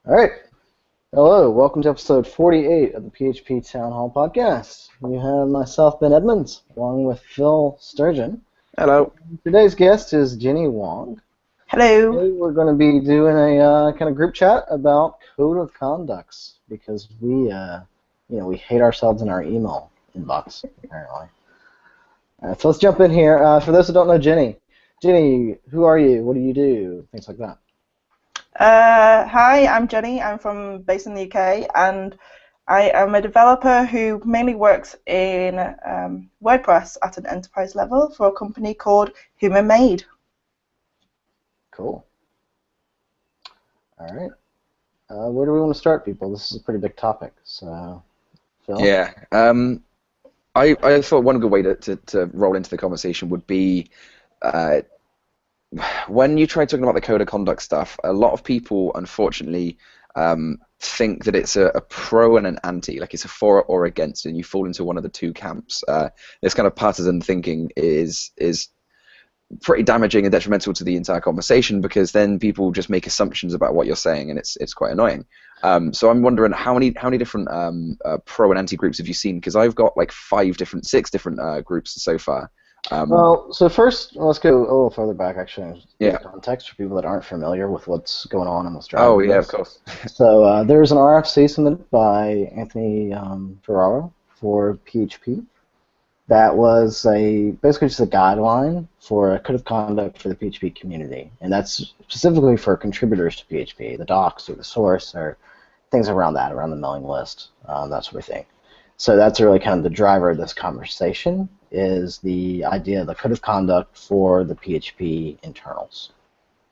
All right. Hello. Welcome to episode 48 of the PHP Town Hall podcast. You have myself, Ben Edmonds, along with Phil Sturgeon. Hello. Today's guest is Jenny Wong. Hello. Today we're going to be doing a kind of group chat about code of conducts because we hate ourselves in our email inbox apparently. All right, so let's jump in here. For those who don't know Jenny, who are you? What do you do? Things like that. Hi, I'm Jenny. I'm based in the UK, and I am a developer who mainly works in WordPress at an enterprise level for a company called Human Made. Cool. All right. Where do we want to start, people? This is a pretty big topic. So, Phil? Yeah. I thought one good way to roll into the conversation would be when you try talking about the code of conduct stuff, a lot of people, unfortunately, think that it's a pro and an anti, like it's a for or against, and you fall into one of the two camps. This kind of partisan thinking is pretty damaging and detrimental to the entire conversation because then people just make assumptions about what you're saying, and it's quite annoying. So I'm wondering how many different pro and anti groups have you seen? Because I've got like six different groups so far. Well, so first, let's go a little further back, actually. Yeah. Context for people that aren't familiar with what's going on and what's driving Oh, yeah, this. of course. So there's an RFC submitted by Anthony Ferraro for PHP. That was basically just a guideline for a code of conduct for the PHP community, and that's specifically for contributors to PHP, the docs or the source or things around that, around the mailing list, that sort of thing. So that's really kind of the driver of this conversation, is the idea of the code of conduct for the PHP internals.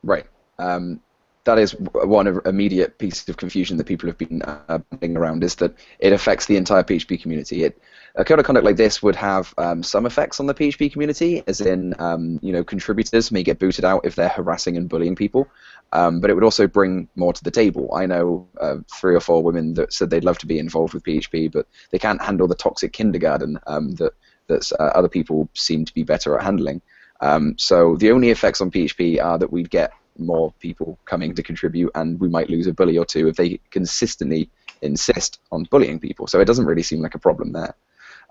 Right. That is one immediate piece of confusion that people have been putting around, is that it affects the entire PHP community. A code of conduct like this would have some effects on the PHP community, as in contributors may get booted out if they're harassing and bullying people, but it would also bring more to the table. I know 3 or 4 women that said they'd love to be involved with PHP, but they can't handle the toxic kindergarten that other people seem to be better at handling. So the only effects on PHP are that we'd get more people coming to contribute, and we might lose a bully or two if they consistently insist on bullying people. So it doesn't really seem like a problem there.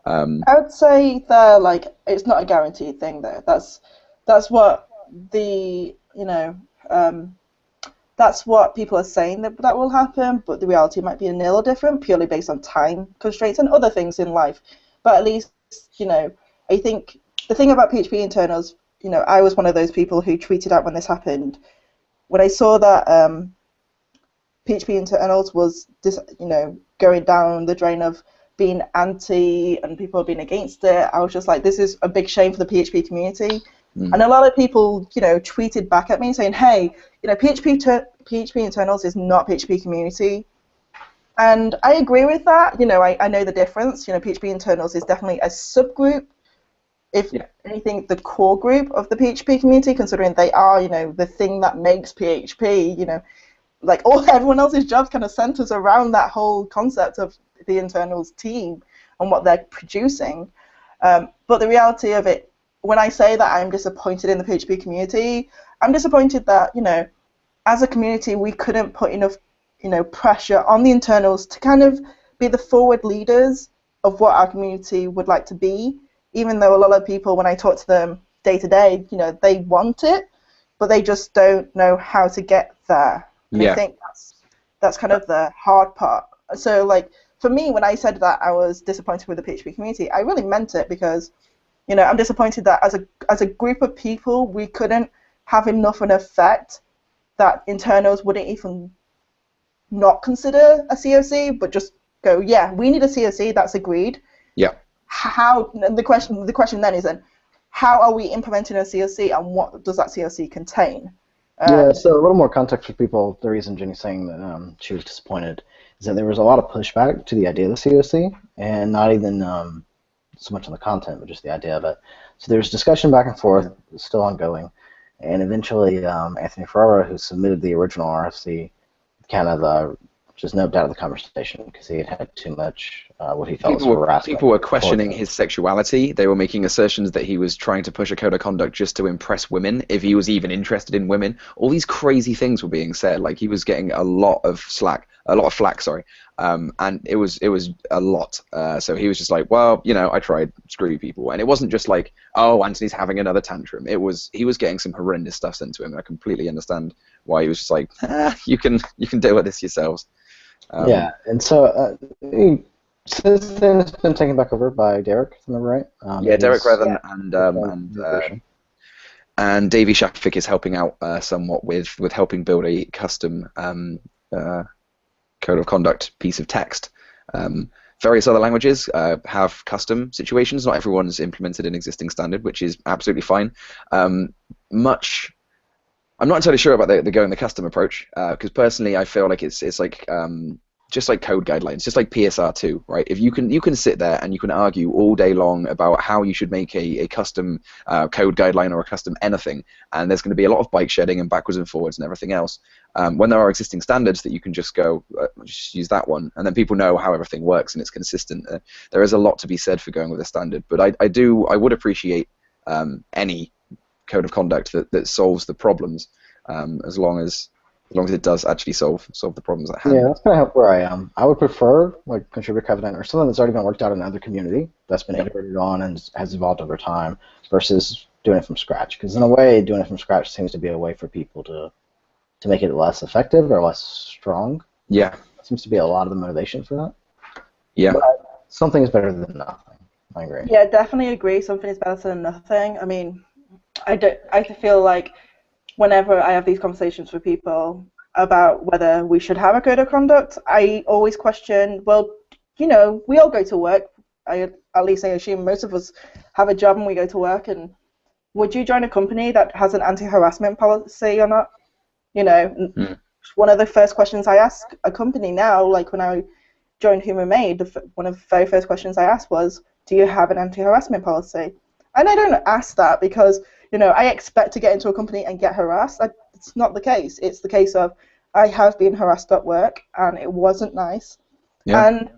I would say that it's not a guaranteed thing though. That's what that's what people are saying that will happen, but the reality might be a nil or different, purely based on time constraints and other things in life. But at least, I think the thing about PHP internals, I was one of those people who tweeted out when this happened. When I saw that PHP internals was going down the drain of being anti and people being against it, I was just like, this is a big shame for the PHP community. And a lot of people, tweeted back at me saying, hey, PHP internals is not PHP community. And I agree with that. I know the difference. PHP internals is definitely a subgroup, if anything, the core group of the PHP community, considering they are, the thing that makes PHP, everyone else's jobs kind of centers around that whole concept of the internals team and what they're producing. But the reality of it, when I say that I'm disappointed in the PHP community, I'm disappointed that, as a community, we couldn't put enough, pressure on the internals to kind of be the forward leaders of what our community would like to be, even though a lot of people, when I talk to them day to day, they want it, but they just don't know how to get there. And I think that's kind of the hard part. So, for me, when I said that I was disappointed with the PHP community, I really meant it because, I'm disappointed that as a group of people, we couldn't have enough of an effect that internals wouldn't even not consider a COC, but just go, yeah, we need a COC, that's agreed. Yeah. How the question then is how are we implementing a COC, and what does that COC contain? So a little more context for people. The reason Jenny's saying that she was disappointed is that there was a lot of pushback to the idea of the COC, and not even so much on the content, but just the idea of it. So there's discussion back and forth, it's still ongoing, and eventually Anthony Ferraro, who submitted the original RFC, kind of just noped out of the conversation because he had had too much what he felt was harassment. People were questioning his sexuality. They were making assertions that he was trying to push a code of conduct just to impress women, if he was even interested in women. All these crazy things were being said. Like, he was getting a lot of flack, and it was a lot. So he was just like, well, you know, I tried, screw you people. And it wasn't just like, oh, Anthony's having another tantrum. He was getting some horrendous stuff sent to him, and I completely understand why he was just like, you can deal with this yourselves. Yeah, and so since then it's been taken back over by Derek, if I'm right? Yeah, Derek Revan and Davey Shafik is helping out somewhat with helping build a custom code of conduct piece of text. Various other languages have custom situations. Not everyone's implemented an existing standard, which is absolutely fine. I'm not entirely sure about the going the custom approach, because personally I feel like it's like just like code guidelines, just like PSR2, right? If you can sit there and you can argue all day long about how you should make a custom code guideline or a custom anything, and there's going to be a lot of bike shedding and backwards and forwards and everything else, when there are existing standards that you can just go, just use that one, and then people know how everything works and it's consistent. There is a lot to be said for going with a standard, but I would appreciate any code of conduct that solves the problems, as long as it does actually solve the problems at hand. Yeah, that's kind of where I am. I would prefer like contributor covenant or something that's already been worked out in another community that's been iterated on and has evolved over time, versus doing it from scratch. Because in a way, doing it from scratch seems to be a way for people to make it less effective or less strong. Yeah, seems to be a lot of the motivation for that. Yeah, but something is better than nothing. I agree. Yeah, definitely agree. Something is better than nothing. I mean, I feel like whenever I have these conversations with people about whether we should have a code of conduct, I always question, well, you know, we all go to work. At least I assume most of us have a job and we go to work, and would you join a company that has an anti-harassment policy or not? You know, one of the first questions I ask a company now, like when I joined Human Made, one of the very first questions I asked was, do you have an anti-harassment policy? And I don't ask that because, you know, I expect to get into a company and get harassed. It's not the case. It's the case of I have been harassed at work and it wasn't nice. Yeah. And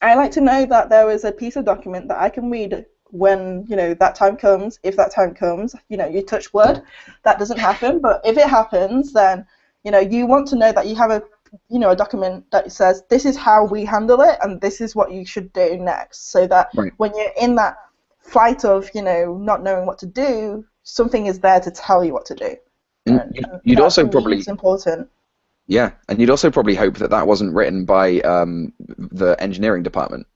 I like to know that there is a piece of document that I can read when, you know, that time comes. If that time comes, you know, you touch wood, that doesn't happen. But if it happens, then, you know, you want to know that you have a document that says this is how we handle it and this is what you should do next. So that when you're in that flight of, you know, not knowing what to do, something is there to tell you what to do. And you'd also probably, it's important. Yeah, and you'd also probably hope that that wasn't written by the engineering department.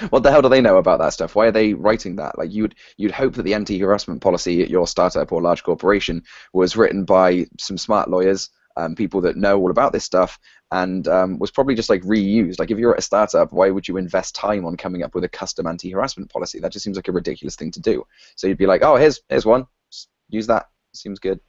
What the hell do they know about that stuff? Why are they writing that? Like, you'd hope that the anti-harassment policy at your startup or large corporation was written by some smart lawyers, people that know all about this stuff, and was probably just like reused. Like, if you're at a startup, why would you invest time on coming up with a custom anti-harassment policy? That just seems like a ridiculous thing to do. So you'd be like, oh, here's one, just use that. Seems good.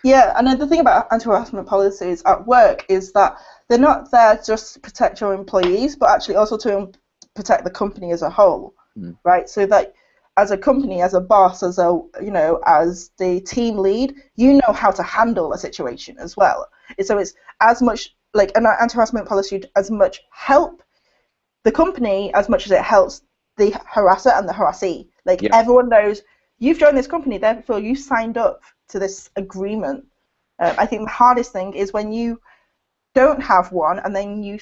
Yeah, and the thing about anti-harassment policies at work is that they're not there just to protect your employees, but actually also to protect the company as a whole, right? So that as a company, as a boss, as the team lead, you know how to handle a situation as well. So it's as much like an anti-harassment policy as much help the company as much as it helps the harasser and the harassee. Like, everyone knows you've joined this company, therefore you signed up to this agreement. I think the hardest thing is when you don't have one and then you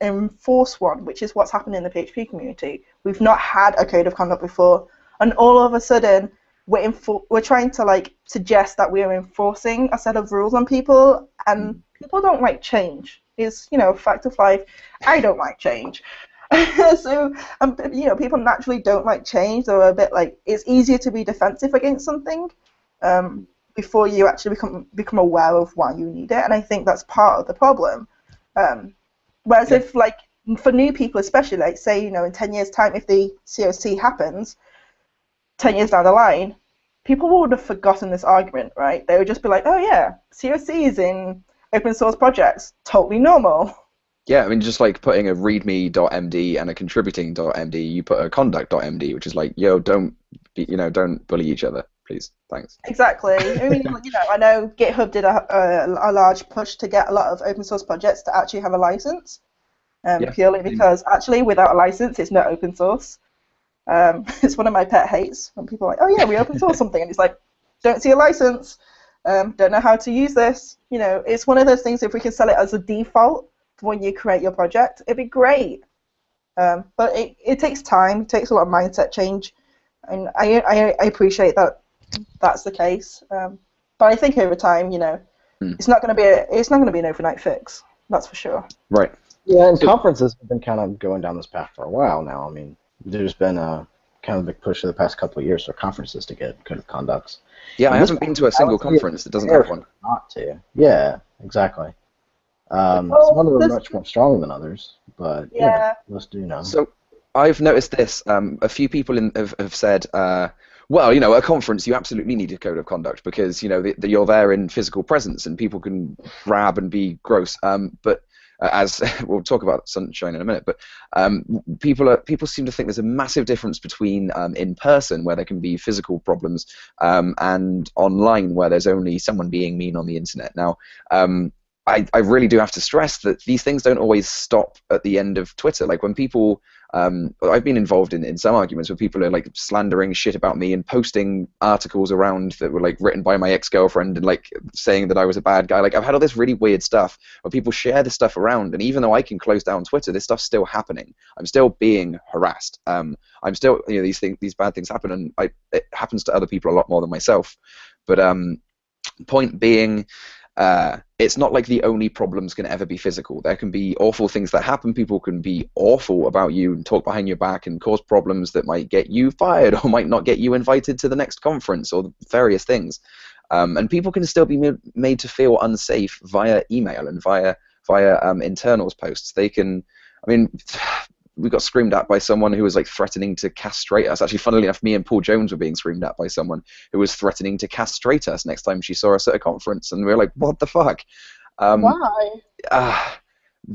enforce one, which is what's happened in the PHP community. We've not had a code of conduct before, and all of a sudden we're trying to like suggest that we are enforcing a set of rules on people, and people don't like change. It's, you know, a fact of life. I don't like change. So, you know, people naturally don't like change. They're a bit like, it's easier to be defensive against something before you actually become aware of why you need it. And I think that's part of the problem. Whereas if, like, for new people especially, like, say, you know, in 10 years' time, if the COC happens, 10 years down the line, people would have forgotten this argument, right? They would just be like, oh, yeah, COCs in open source projects, totally normal. Yeah, I mean, just like putting a readme.md and a contributing.md, you put a conduct.md, which is like, yo, don't bully each other. please, thanks. Exactly. I mean, you know, I know GitHub did a large push to get a lot of open source projects to actually have a license, Yeah. purely because actually without a license, it's not open source. It's one of my pet hates when people are like, oh yeah, we open source something, and it's like, don't see a license, don't know how to use this. You know, it's one of those things. If we can sell it as a default for when you create your project, it'd be great. But it takes time. It takes a lot of mindset change, and I appreciate that that's the case. But I think over time, you know, it's not going to be an overnight fix. That's for sure. Right. Yeah, and conferences have been kind of going down this path for a while now. I mean, there's been a kind of big push for the past couple of years for conferences to get code of conducts. Yeah, I haven't been to a single conference that doesn't have one. Not to. Yeah, exactly. Some of them are much more strong than others, but yeah, most do know. So I've noticed this. A few people have said, well, you know, at a conference you absolutely need a code of conduct because, you know, you're there in physical presence and people can grab and be gross. But as we'll talk about sunshine in a minute, but people seem to think there's a massive difference between in person, where there can be physical problems, and online, where there's only someone being mean on the internet. Now, I really do have to stress that these things don't always stop at the end of Twitter. Like when people, I've been involved in some arguments where people are like slandering shit about me and posting articles around that were like written by my ex-girlfriend and like saying that I was a bad guy. Like I've had all this really weird stuff where people share this stuff around, and even though I can close down Twitter, this stuff's still happening. I'm still being harassed. I'm still, you know, these bad things happen, and it happens to other people a lot more than myself. But point being, it's not like the only problems can ever be physical. There can be awful things that happen. People can be awful about you and talk behind your back and cause problems that might get you fired or might not get you invited to the next conference or various things. And people can still be made to feel unsafe via email and via internals posts. They can, I mean, we got screamed at by someone who was like threatening to castrate us. Actually, funnily enough, me and Paul Jones were being screamed at by someone who was threatening to castrate us next time she saw us at a conference, and we were like, "What the fuck?" Why?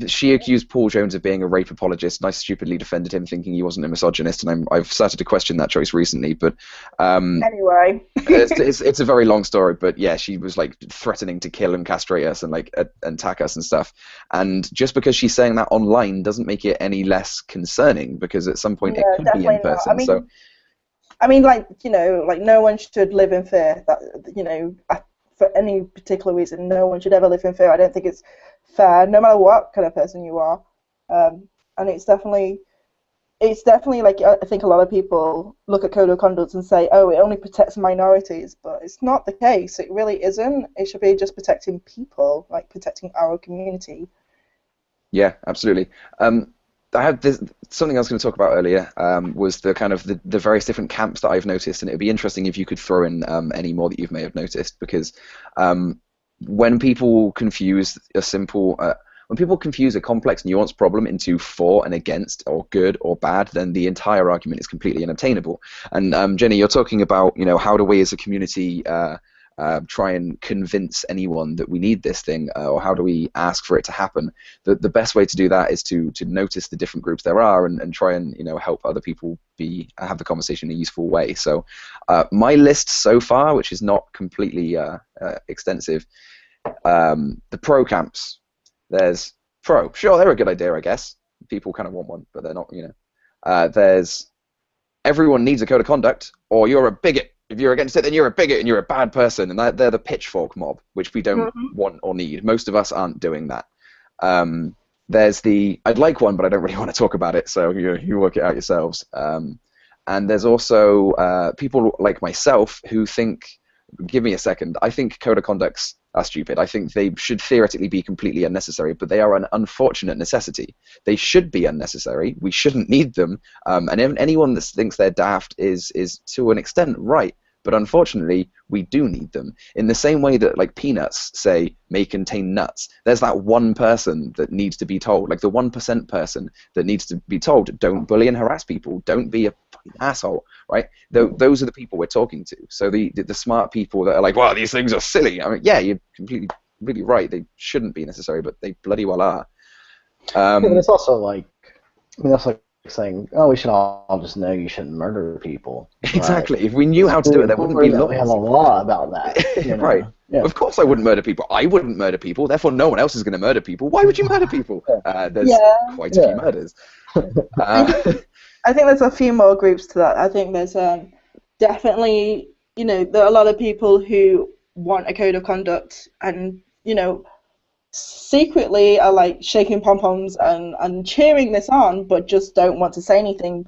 She accused Paul Jones of being a rape apologist, and I stupidly defended him, thinking he wasn't a misogynist. And I've started to question that choice recently. But anyway, it's a very long story. But yeah, she was like threatening to kill and castrate us and like attack us and stuff. And just because she's saying that online doesn't make it any less concerning, because at some point it could be in person. I mean, like, you know, like no one should live in fear. That, you know, for any particular reason, no one should ever live in fear. I don't think it's fair, no matter what kind of person you are. And it's definitely like, I think a lot of people look at code of conduct and say, oh, it only protects minorities, but it's not the case. It really isn't. It should be just protecting people, like protecting our community. Yeah, absolutely. I had something I was going to talk about earlier, was the kind of the various different camps that I've noticed, and it would be interesting if you could throw in any more that you may have noticed, because when people confuse when people confuse a complex nuanced problem into for and against, or good or bad, then the entire argument is completely unobtainable. And Jenny, you're talking about, you know, how do we as a community try and convince anyone that we need this thing, or how do we ask for it to happen? The best way to do that is to notice the different groups there are, and try and, you know, help other people have the conversation in a useful way. So my list so far, which is not completely extensive, the pro camps. There's pro. Sure, they're a good idea, I guess. People kind of want one, but they're not, you know. There's everyone needs a code of conduct, or you're a bigot. If you're against it, then you're a bigot and you're a bad person. And they're the pitchfork mob, which we don't want or need. Most of us aren't doing that. There's the I'd like one, but I don't really want to talk about it, so you work it out yourselves. And there's also people like myself who think, give me a second, I think code of conducts are stupid. I think they should theoretically be completely unnecessary, but they are an unfortunate necessity. They should be unnecessary. We shouldn't need them. And anyone that thinks they're daft is to an extent right. But unfortunately, we do need them. In the same way that, like, peanuts, say, may contain nuts, there's that one person that needs to be told, like the 1% person that needs to be told, don't bully and harass people, don't be a fucking asshole, right? Those are the people we're talking to. So the smart people that are like, well, these things are silly. I mean, yeah, you're completely right. They shouldn't be necessary, but they bloody well are. Yeah, but it's also like, I mean, that's like saying, "Oh, we should all just know you shouldn't murder people." But Exactly. If we knew how to do it, there wouldn't be we have a laws. law about that. You Right. know? Yeah. Of course I wouldn't murder people. I wouldn't murder people. Therefore, no one else is going to murder people. Why would you murder people? There's Yeah. quite a few murders. I think there's a few more groups to that. I think there's definitely, there are a lot of people who want a code of conduct and, secretly are like shaking pom-poms and cheering this on, but just don't want to say anything.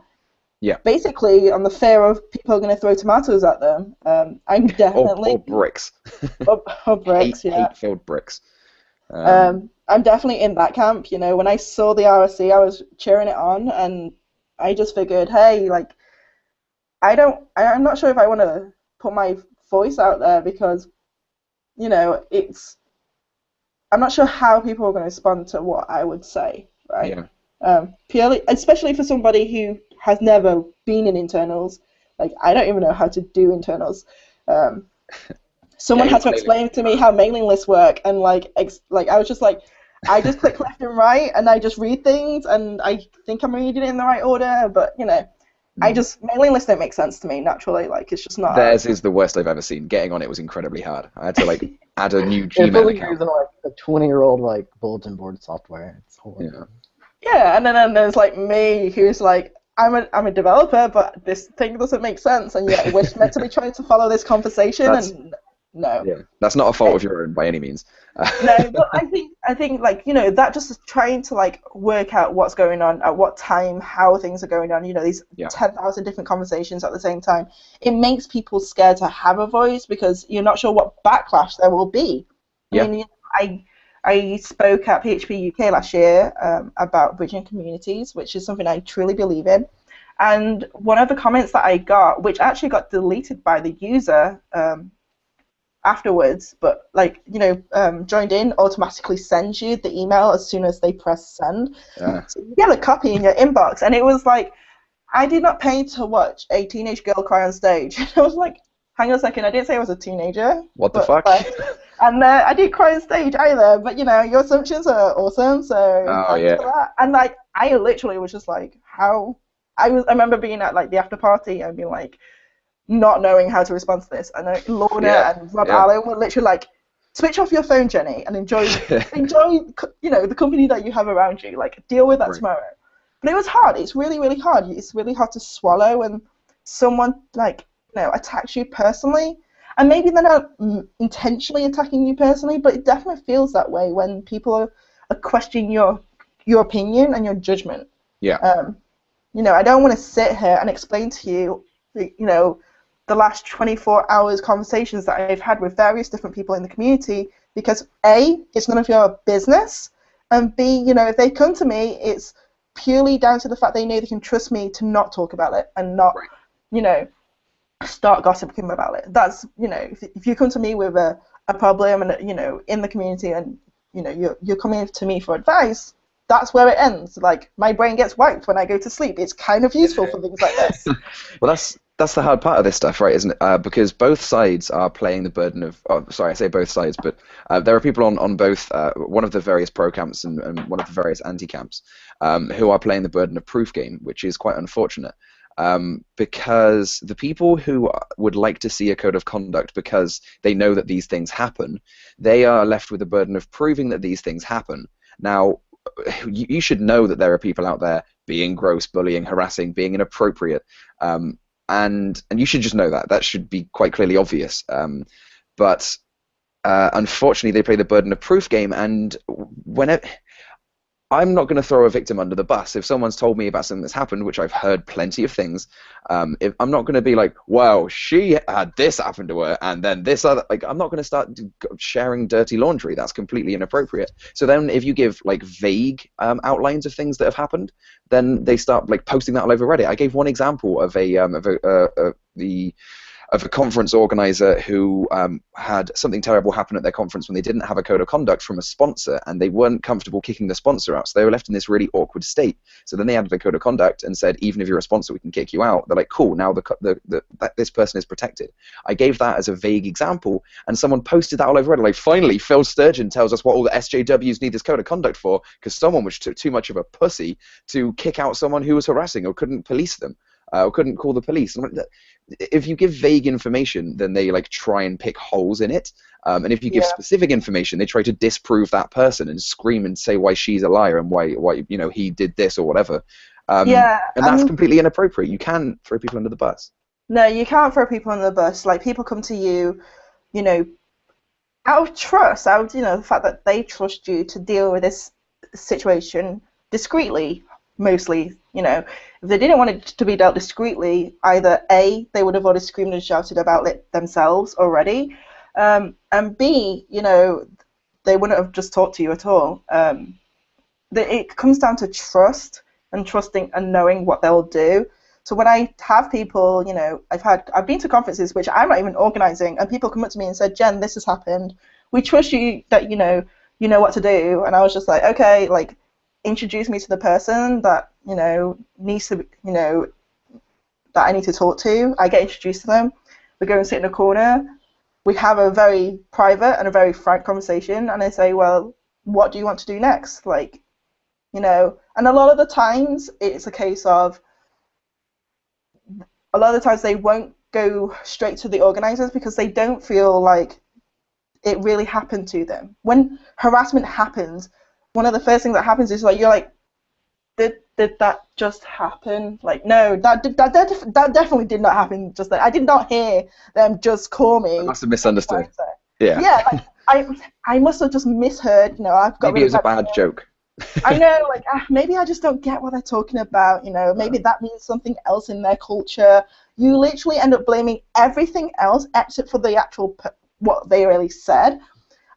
Yeah. Basically, on the fear of people are going to throw tomatoes at them. I'm definitely or bricks. or bricks, yeah. Hate-filled bricks. I'm definitely in that camp. When I saw the RSC, I was cheering it on, and I just figured, hey, like, I'm not sure if I want to put my voice out there because, I'm not sure how people are going to respond to what I would say, right? Yeah. Purely, especially for somebody who has never been in internals. Like, I don't even know how to do internals. Someone had to explain to me how mailing lists work, and like I was just like, I just click left and right, and I just read things, and I think I'm reading it in the right order, but mailing lists don't make sense to me naturally. Like, it's just not. Theirs is the worst I've ever seen. Getting on it was incredibly hard. I had to like add a new It feels Gmail like account. using like a 20-year-old like bulletin board software. It's horrible. Yeah, and then there's like me, who's like, I'm a developer, but this thing doesn't make sense, and yet we're meant to be trying to follow this conversation, and no. Yeah, that's not a fault of your own by any means. No, but I think like, that just is trying to like work out what's going on at what time, how things are going on. These 10,000 different conversations at the same time. It makes people scared to have a voice because you're not sure what backlash there will be. I mean, I spoke at PHP UK last year about bridging communities, which is something I truly believe in. And one of the comments that I got, which actually got deleted by the user afterwards, but like, joined in automatically sends you the email as soon as they press send. So you get a copy in your inbox, and it was like, I did not pay to watch a teenage girl cry on stage. I was like, hang on a second, I didn't say I was a teenager. What the fuck? And I didn't cry on stage either, but your assumptions are awesome, so thanks for that. And like, I literally was just like, how? I remember being at like the after party and being like, not knowing how to respond to this. And Lorna and Rob Allen were literally like, switch off your phone, Jenny, and enjoy the company that you have around you. Like, deal with that tomorrow. But it was hard. It's really, really hard. It's really hard to swallow when someone like attacks you personally. And maybe they're not intentionally attacking you personally, but it definitely feels that way when people are questioning your opinion and your judgment. Yeah. I don't want to sit here and explain to you, the last 24 hours conversations that I've had with various different people in the community, because A, it's none of your business, and B, if they come to me, it's purely down to the fact they know they can trust me to not talk about it and not, start gossiping about it. That's, if you come to me with a problem and, in the community and, you're coming to me for advice, that's where it ends. Like, my brain gets wiped when I go to sleep. It's kind of useful for things like this. Well, that's the hard part of this stuff, right, isn't it? Because both sides are playing the burden of... Oh, sorry, I say both sides, but there are people on both one of the various pro camps and one of the various anti-camps who are playing the burden of proof game, which is quite unfortunate. Because the people who would like to see a code of conduct because they know that these things happen, they are left with the burden of proving that these things happen. Now, you should know that there are people out there being gross, bullying, harassing, being inappropriate, and you should just know that. That should be quite clearly obvious. But unfortunately, they play the burden of proof game, and whenever... I'm not going to throw a victim under the bus. If someone's told me about something that's happened, which I've heard plenty of things, I'm not going to be like, well, she had this happen to her, and then this other... Like, I'm not going to start sharing dirty laundry. That's completely inappropriate. So then if you give, like, vague outlines of things that have happened, then they start, like, posting that all over Reddit. I gave one example of the of a conference organizer who had something terrible happen at their conference when they didn't have a code of conduct from a sponsor, and they weren't comfortable kicking the sponsor out, so they were left in this really awkward state. So then they added a code of conduct and said, even if you're a sponsor, we can kick you out. They're like, cool, now this person is protected. I gave that as a vague example, and someone posted that all over Reddit, like, finally, Phil Sturgeon tells us what all the SJWs need this code of conduct for, because someone was too much of a pussy to kick out someone who was harassing or couldn't police them. Or couldn't call the police. If you give vague information, then they like try and pick holes in it. And if you give specific information, they try to disprove that person and scream and say why she's a liar and why he did this or whatever. And that's completely inappropriate. You can throw people under the bus. No, you can't throw people under the bus. Like, people come to you, out of trust, out of the fact that they trust you to deal with this situation discreetly, mostly. If they didn't want it to be dealt discreetly, either A, they would have already screamed and shouted about it themselves already, and B, they wouldn't have just talked to you at all. It comes down to trust and trusting and knowing what they'll do. So when I have people, I've been to conferences which I'm not even organizing, and people come up to me and said, Jen, this has happened. We trust you that you know what to do. And I was just like, okay, like, introduce me to the person that needs to that I need to talk to. I get introduced to them. We go and sit in a corner. We have a very private and a very frank conversation, and I say, well, what do you want to do next? Like, and a lot of the times it's a case of they won't go straight to the organizers because they don't feel like it really happened to them. When harassment happens, one of the first things that happens is like, you're like, did that just happen? Like, no, that definitely did not happen just then. I did not hear them just call me. I must have misunderstood. Yeah. Yeah, like, I must have just misheard. I've got. Maybe it was a bad joke. I know, like, maybe I just don't get what they're talking about. Maybe that means something else in their culture. You literally end up blaming everything else except for the actual what they really said.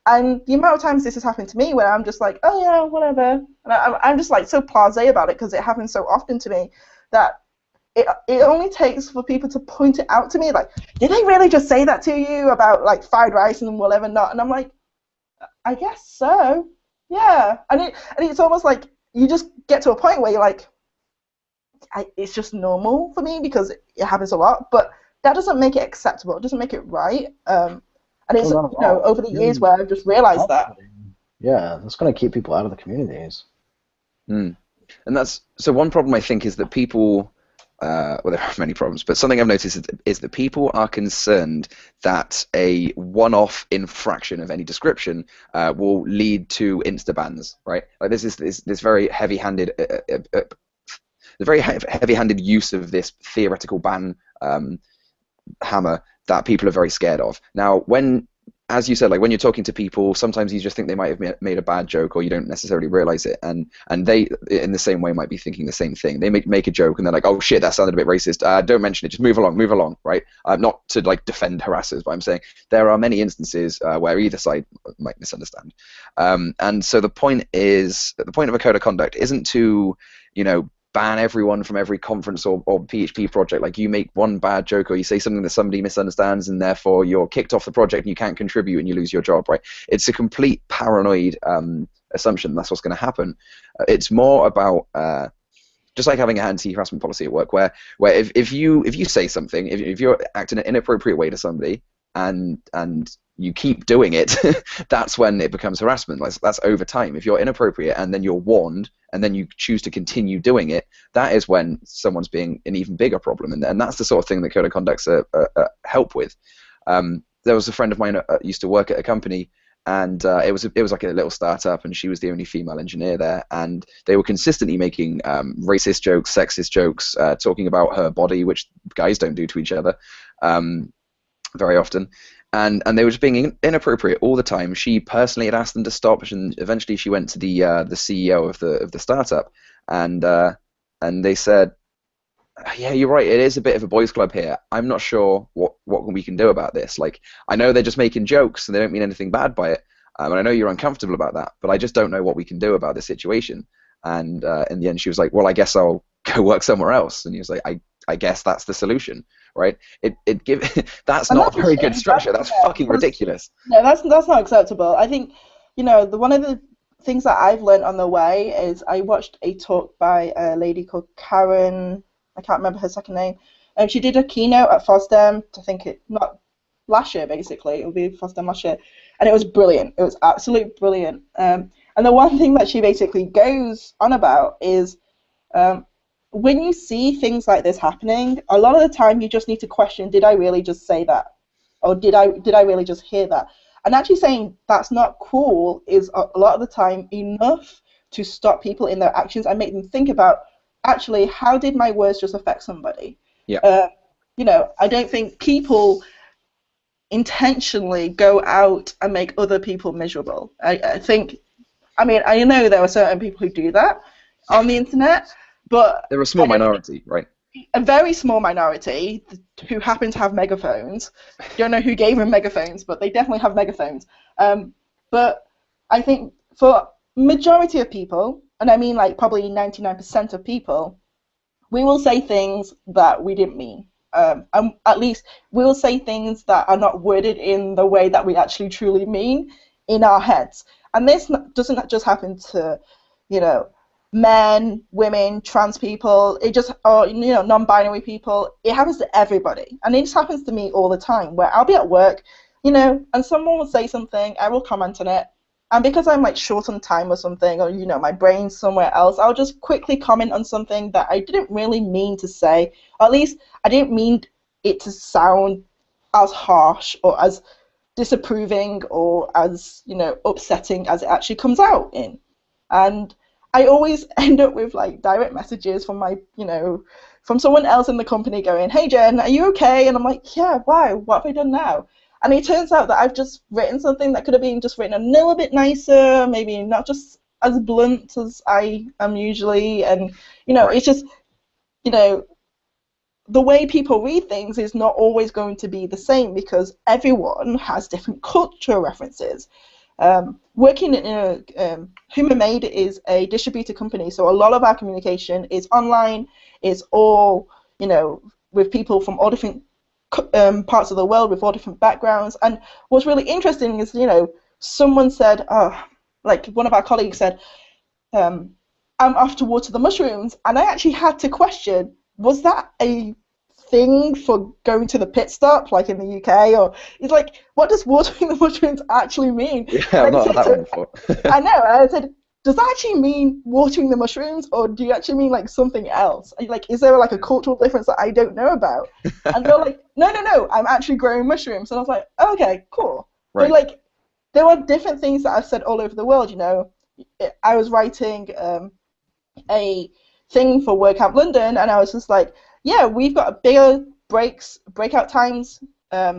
And the amount of times this has happened to me where I'm just like, oh yeah, whatever. And I'm just like so blasé about it because it happens so often to me that it only takes for people to point it out to me, like, did they really just say that to you about like fried rice and whatever not? And I'm like, I guess so, yeah. And it's almost like you just get to a point where you're like, it's just normal for me because it happens a lot, but that doesn't make it acceptable. It doesn't make it right. And it's over the years where I've just realized that. Yeah, that's going to keep people out of the communities. And that's so one problem I think is that people, well, there are many problems, but something I've noticed is that people are concerned that a one-off infraction of any description will lead to insta-bans, right? Like this very heavy-handed, heavy-handed use of this theoretical ban hammer that people are very scared of. Now, as you said, like when you're talking to people, sometimes you just think they might have made a bad joke, or you don't necessarily realize it, and they, in the same way, might be thinking the same thing. They make a joke, and they're like, "Oh shit, that sounded a bit racist. Don't mention it. Just move along, right?" Not to like defend harassers, but I'm saying there are many instances where either side might misunderstand. And so the point of a code of conduct isn't to, ban everyone from every conference or PHP project. Like, you make one bad joke or you say something that somebody misunderstands and therefore you're kicked off the project and you can't contribute and you lose your job, right? It's a complete paranoid assumption that's what's going to happen. It's more about just like having an anti-harassment policy at work, where if you say something, if you're acting in an inappropriate way to somebody and you keep doing it, that's when it becomes harassment. That's over time. If you're inappropriate and then you're warned and then you choose to continue doing it, that is when someone's being an even bigger problem. And that's the sort of thing that code of conducts help with. There was a friend of mine used to work at a company, and it was like a little startup, and she was the only female engineer there, and they were consistently making racist jokes, sexist jokes, talking about her body, which guys don't do to each other very often. And they were just being inappropriate all the time. She personally had asked them to stop, and eventually she went to the CEO of the startup, and they said, "Yeah, you're right. It is a bit of a boys' club here. I'm not sure what we can do about this. Like, I know they're just making jokes and they don't mean anything bad by it, and I know you're uncomfortable about that, but I just don't know what we can do about this situation." And in the end, she was like, "Well, I guess I'll go work somewhere else. And he was like, I guess that's the solution, right? That's And not that's a very good structure. That's fucking ridiculous. No, that's not acceptable. I think, one of the things that I've learned on the way is I watched a talk by a lady called Karen, I can't remember her second name, and she did a keynote at FOSDEM, not last year basically, it will be FOSDEM last year, and it was brilliant. It was absolutely brilliant. And the one thing that she basically goes on about is when you see things like this happening, a lot of the time you just need to question, did I really just say that? Or did I really just hear that? And actually saying that's not cool is a lot of the time enough to stop people in their actions and make them think about, actually, how did my words just affect somebody? Yeah. I don't think people intentionally go out and make other people miserable. I know there are certain people who do that on the internet, but they're a small minority, right? A very small minority who happen to have megaphones. Don't know who gave them megaphones, but they definitely have megaphones. But I think for majority of people, and I mean like probably 99% of people, we will say things that we didn't mean. And at least we will say things that are not worded in the way that we actually truly mean in our heads. And this doesn't just happen to, men, women, trans people, non-binary people. It happens to everybody. And it just happens to me all the time, where I'll be at work, and someone will say something, I will comment on it, and because I'm like short on time or something, or my brain's somewhere else, I'll just quickly comment on something that I didn't really mean to say, or at least I didn't mean it to sound as harsh or as disapproving or as upsetting as it actually comes out in. And I always end up with like direct messages from from someone else in the company going, "Hey Jen, are you okay?" And I'm like, "Yeah, why? What have I done now?" And it turns out that I've just written something that could have been just written a little bit nicer, maybe not just as blunt as I am usually. And Right. It's just the way people read things is not always going to be the same, because everyone has different cultural references. Working in Human Made is a distributed company, so a lot of our communication is online. It's all with people from all different parts of the world with all different backgrounds. And what's really interesting is someone said, like one of our colleagues said, I'm off to water the mushrooms, and I actually had to question, was that a thing for going to the pit stop, like in the UK, or it's like, what does watering the mushrooms actually mean? Yeah, I've not had that one before. I know. I said, does that actually mean watering the mushrooms, or do you actually mean like something else? Like, is there like a cultural difference that I don't know about? And they're like, no, I'm actually growing mushrooms. And I was like, oh, okay, cool. Right. But like, there are different things that I've said all over the world. I was writing a thing for WordCamp London, and I was just like, yeah, we've got bigger breakout times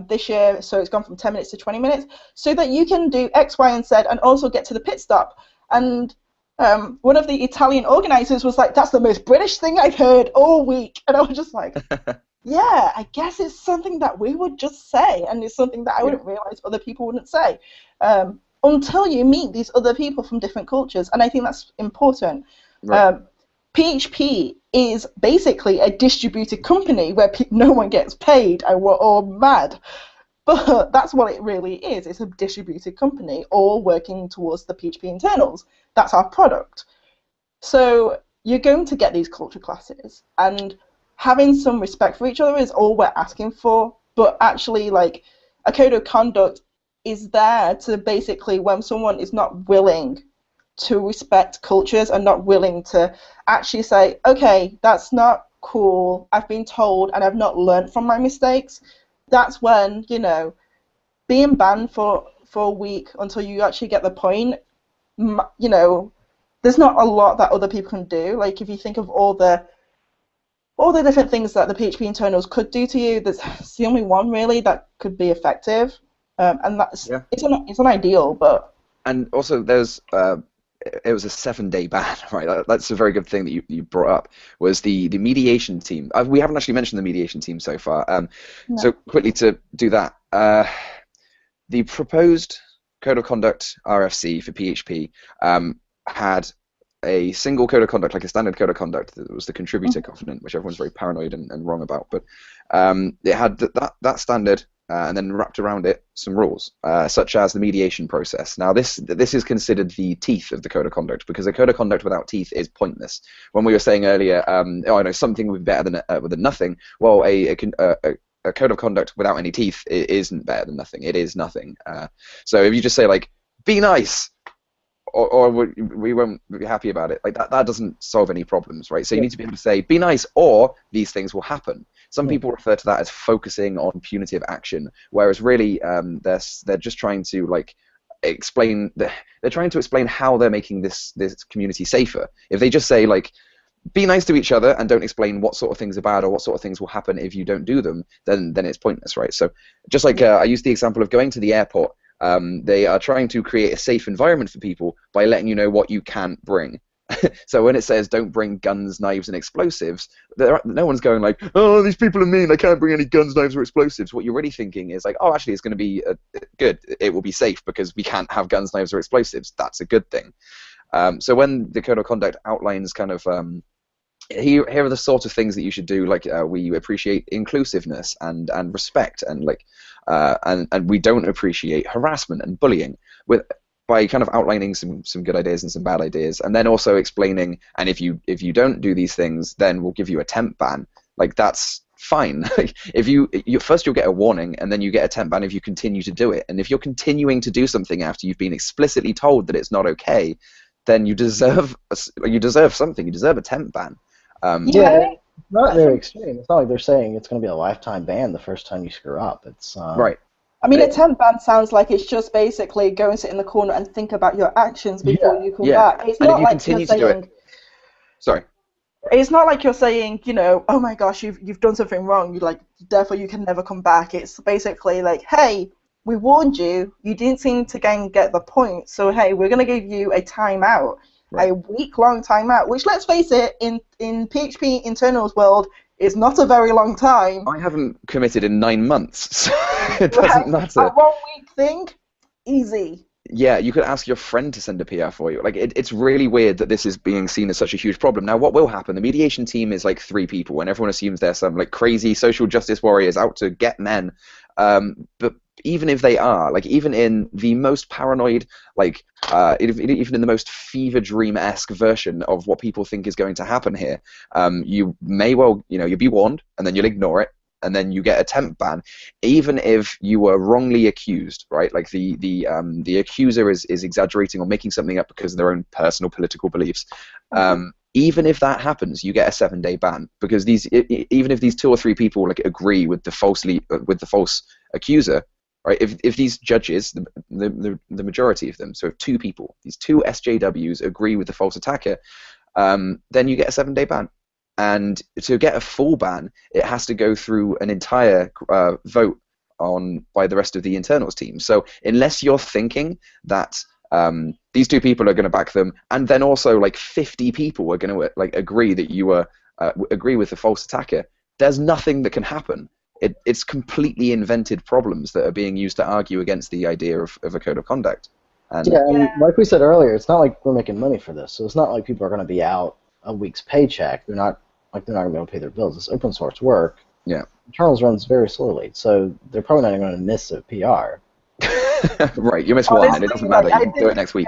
this year, so it's gone from 10 minutes to 20 minutes, so that you can do X, Y, and Z and also get to the pit stop. And one of the Italian organizers was like, that's the most British thing I've heard all week. And I was just like, yeah, I guess it's something that we would just say, and it's something that I wouldn't realize other people wouldn't say until you meet these other people from different cultures. And I think that's important. Right. PHP is basically a distributed company where no one gets paid and we're all mad. But that's what it really is. It's a distributed company all working towards the PHP internals. That's our product. So you're going to get these culture classes, and having some respect for each other is all we're asking for. But actually, like, a code of conduct is there to basically, when someone is not willing to respect cultures and not willing to actually say, okay, that's not cool, I've been told and I've not learned from my mistakes, that's when, being banned for a week until you actually get the point, there's not a lot that other people can do. Like, if you think of all the different things that the PHP internals could do to you, it's the only one really that could be effective. And that's it's an ideal, but... And also there's it was a 7-day ban, right? That's a very good thing that you brought up, was the mediation team. We haven't actually mentioned the mediation team so far. No. So quickly to do that, the proposed Code of Conduct RFC for PHP had a single code of conduct, like a standard code of conduct. That was the contributor covenant, which everyone's very paranoid and wrong about. But it had that standard, and then wrapped around it some rules, such as the mediation process. Now, this is considered the teeth of the code of conduct, because a code of conduct without teeth is pointless. When we were saying earlier, oh, I know something would be better than nothing. Well, a code of conduct without any teeth isn't better than nothing. It is nothing. So if you just say like, be nice, or we won't be happy about it, like that doesn't solve any problems, right? So you need to be able to say, be nice, or these things will happen. Some people refer to that as focusing on punitive action, whereas really they're just trying to like explain. They're trying to explain how they're making this community safer. If they just say like, be nice to each other, and don't explain what sort of things are bad or what sort of things will happen if you don't do them, then it's pointless, right? So just like I used the example of going to the airport, they are trying to create a safe environment for people by letting you know what you can't bring. So when it says don't bring guns, knives, and explosives, no one's going like, oh, these people are mean, I can't bring any guns, knives, or explosives. What you're really thinking is like, oh, actually, it's going to be good. It will be safe because we can't have guns, knives, or explosives. That's a good thing. So when the code of conduct outlines kind of here are the sort of things that you should do, like we appreciate inclusiveness and respect, and like and we don't appreciate harassment and bullying, by kind of outlining some good ideas and some bad ideas, and then also explaining, and if you don't do these things, then we'll give you a temp ban. Like, that's fine. If you first, you'll get a warning, and then you get a temp ban if you continue to do it. And if you're continuing to do something after you've been explicitly told that it's not okay, then you deserve something. You deserve a temp ban. Yeah, it's not very extreme. It's not like they're saying it's going to be a lifetime ban the first time you screw up. It's right. I mean, a temp ban sounds like it's just basically go and sit in the corner and think about your actions before you come back. It's not like you're saying. Sorry. It's not like you're saying, you know, oh my gosh, you've done something wrong. Therefore you can never come back. It's basically like, hey, we warned you. You didn't seem to get the point. So hey, we're going to give you a timeout. Right. A week-long timeout, which, let's face it, in PHP internals world is not a very long time. I haven't committed in 9 months, so it doesn't matter. A 1 week thing, easy. Yeah, you could ask your friend to send a PR for you. Like, it's really weird that this is being seen as such a huge problem. Now, what will happen? The mediation team is like 3 people, and everyone assumes they're some like crazy social justice warriors out to get men. But even if they are, like, even in the most paranoid, like, even in the most fever dream-esque version of what people think is going to happen here, you may well, you'll be warned, and then you'll ignore it, and then you get a temp ban, even if you were wrongly accused, right? Like the accuser is exaggerating or making something up because of their own personal political beliefs. Even if that happens, you get a 7-day ban, because even if these 2 or 3 people like agree with the false accuser, right? If these judges, the majority of them, so if 2 people, these 2 SJWs agree with the false attacker, then you get a 7-day ban. And to get a full ban, it has to go through an entire vote by the rest of the internals team. So unless you're thinking that these 2 people are going to back them, and then also like 50 people are going to like agree that you agree with the false attacker, there's nothing that can happen. It's completely invented problems that are being used to argue against the idea of a code of conduct. And like we said earlier, it's not like we're making money for this, so it's not like people are going to be out a week's paycheck. They're not going to be able to pay their bills. It's open source work. Yeah. Internals runs very slowly, so they're probably not going to miss a PR. Right, you miss one, and it doesn't matter. You can do it next week.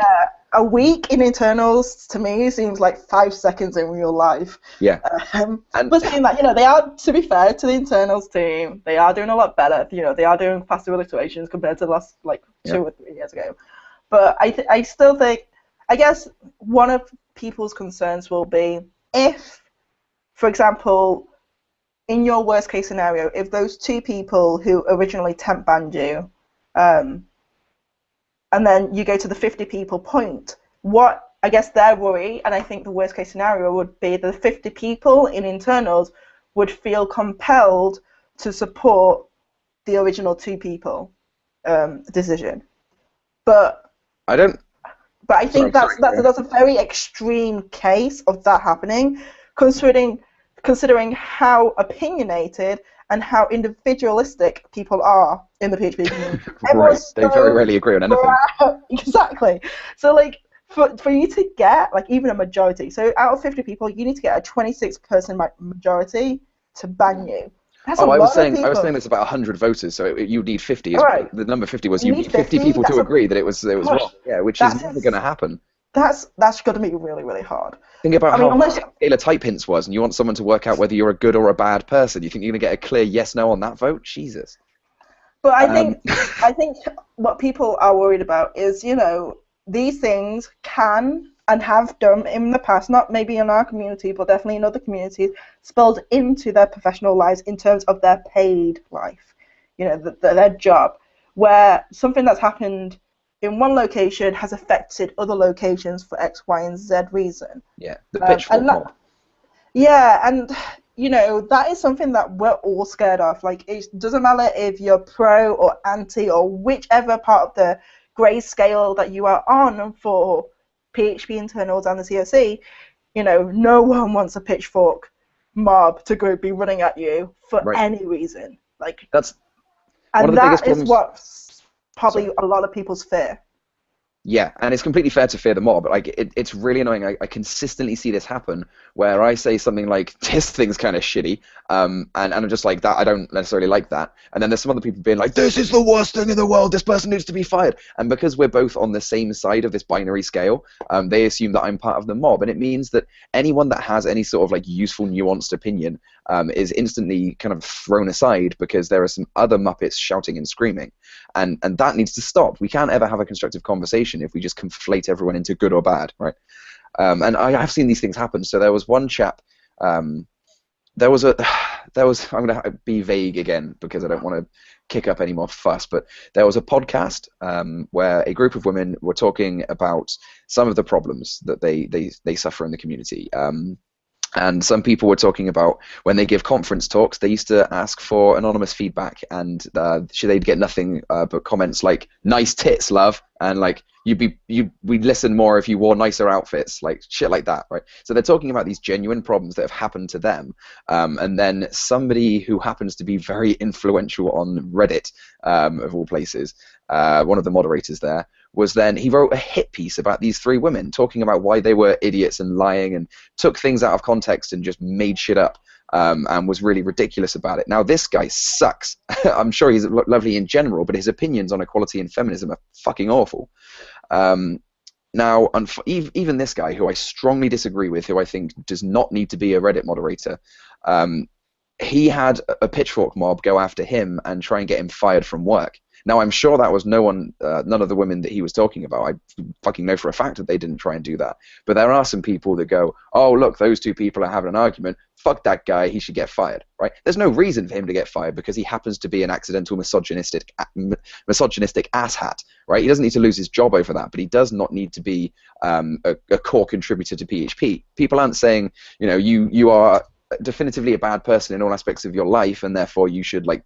A week in internals to me seems like 5 seconds in real life. Yeah. But saying that, they are, to be fair to the internals team, they are doing a lot better. They are doing faster iterations compared to the last 2 or 3 years ago. But I still think, I guess one of people's concerns will be if, for example, in your worst case scenario, if those 2 people who originally temp banned you, and then you go to the 50 people point, what I guess their worry, and I think the worst case scenario would be the 50 people in internals would feel compelled to support the original 2 people decision. But I think that's a very extreme case of that happening, considering how opinionated and how individualistic people are in the PHP community. Right, they very rarely agree on anything. Exactly. So, for you to get like even a majority, so out of 50 people, you need to get a 26-person majority to ban you. That's a lot of people. I was saying it's about 100 voters, so you need 50. Right. The number 50 was you you need 50 people to agree that it was wrong. Yeah, which is never going to happen. That's going to be really, really hard. Think about how hard scale of type hints was, and you want someone to work out whether you're a good or a bad person. You think you're going to get a clear yes/no on that vote? Jesus. But I think what people are worried about is, you know, these things can and have done in the past, not maybe in our community, but definitely in other communities, spilled into their professional lives in terms of their paid life, you know, their job, where something that's happened in one location has affected other locations for X, Y, and Z reason. Yeah, the pitchfork mob. Yeah, and you know, that is something that we're all scared of. Like, it doesn't matter if you're pro or anti or whichever part of the grey scale that you are on for PHP internals and the COC, you know, no one wants a pitchfork mob to go be running at you for any reason. Like, that's one of the biggest problems. Is what's probably a lot of people's fear. Yeah, and it's completely fair to fear the mob, but like it's really annoying. I consistently see this happen where I say something like, this thing's kind of shitty, and I'm just like, that I don't necessarily like that. And then there's some other people being like, this is the worst thing in the world, this person needs to be fired. And because we're both on the same side of this binary scale, they assume that I'm part of the mob. And it means that anyone that has any sort of like useful, nuanced opinion is instantly kind of thrown aside because there are some other Muppets shouting and screaming. And that needs to stop. We can't ever have a constructive conversation if we just conflate everyone into good or bad, right? And I have seen these things happen. So there was one chap, I'm going to be vague again because I don't want to kick up any more fuss, but there was a podcast where a group of women were talking about some of the problems that they suffer in the community. And some people were talking about when they give conference talks, they used to ask for anonymous feedback, and they'd get nothing but comments like "nice tits, love," and like we'd listen more if you wore nicer outfits, like shit like that, right? So they're talking about these genuine problems that have happened to them, and then somebody who happens to be very influential on Reddit, of all places, one of the moderators there, he wrote a hit piece about these three women, talking about why they were idiots and lying and took things out of context and just made shit up, and was really ridiculous about it. Now, this guy sucks. I'm sure he's lovely in general, but his opinions on equality and feminism are fucking awful. Now, even this guy, who I strongly disagree with, who I think does not need to be a Reddit moderator, he had a pitchfork mob go after him and try and get him fired from work. Now, I'm sure that was none of the women that he was talking about. I fucking know for a fact that they didn't try and do that. But there are some people that go, oh, look, those two people are having an argument. Fuck that guy. He should get fired, right? There's no reason for him to get fired because he happens to be an accidental misogynistic asshat, right? He doesn't need to lose his job over that, but he does not need to be a core contributor to PHP. People aren't saying, you know, you are definitively a bad person in all aspects of your life, and therefore you should, like,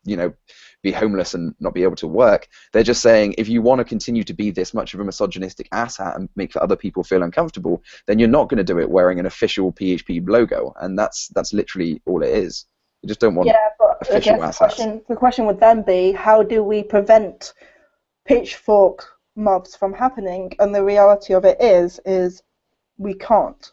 you know, be homeless and not be able to work. They're just saying, if you want to continue to be this much of a misogynistic asshat and make other people feel uncomfortable, then you're not going to do it wearing an official PHP logo, and that's literally all it is. You just don't want official asshats. The question would then be, how do we prevent pitchfork mobs from happening? And the reality of it is we can't.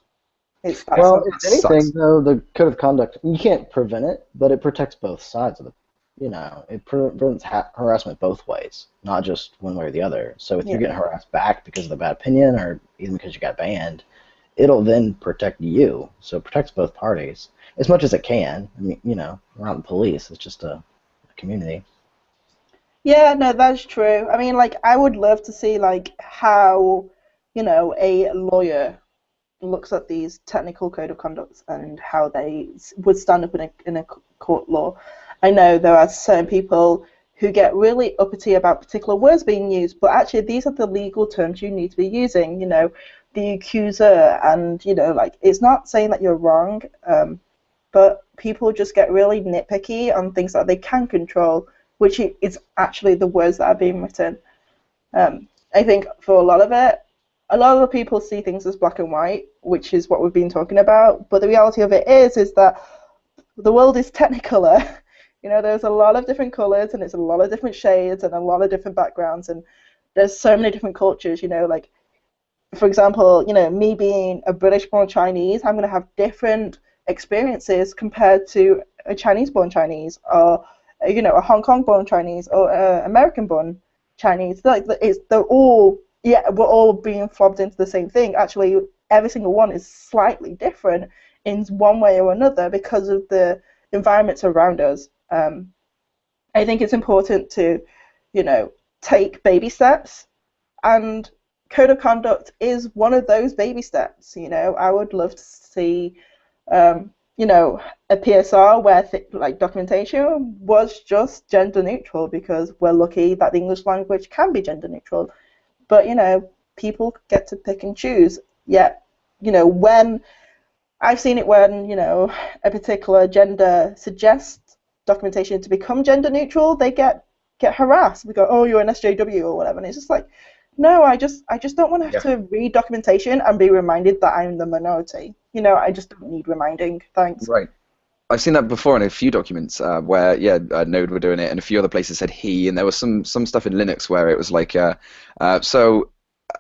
If anything, though, the code of conduct, you can't prevent it, but it protects both sides of it. You know, it prevents harassment both ways, not just one way or the other. So if you're getting harassed back because of a bad opinion or even because you got banned, it'll then protect you. So it protects both parties as much as it can. I mean, you know, we're not the police. It's just a community. Yeah, no, that's true. I mean, like, I would love to see, like, how, you know, a lawyer looks at these technical code of conduct and how they would stand up in a court law. I know there are certain people who get really uppity about particular words being used, but actually these are the legal terms you need to be using, you know, the accuser, and, you know, like, it's not saying that you're wrong, but people just get really nitpicky on things that they can control, which is actually the words that are being written. I think for a lot of the people see things as black and white, which is what we've been talking about, but the reality of it is that the world is technicolor. You know, there's a lot of different colors, and it's a lot of different shades, and a lot of different backgrounds, and there's so many different cultures. You know, like, for example, me being a British-born Chinese, I'm going to have different experiences compared to a Chinese-born Chinese, or a Hong Kong-born Chinese, or American-born Chinese. They're all, yeah, we're all being flobbed into the same thing. Actually, every single one is slightly different in one way or another because of the environments around us. I think it's important to, take baby steps, and code of conduct is one of those baby steps. I would love to see, a PSR where like documentation was just gender neutral, because we're lucky that the English language can be gender neutral. But people get to pick and choose. Yet, when I've seen it when a particular gender suggests documentation to become gender neutral, they get harassed. We go, oh, you're an SJW or whatever, and it's just like, no, I just don't want to have to read documentation and be reminded that I'm the minority. I just don't need reminding. Thanks. Right. I've seen that before in a few documents where, Node were doing it, and a few other places said he, and there was some stuff in Linux where it was like, the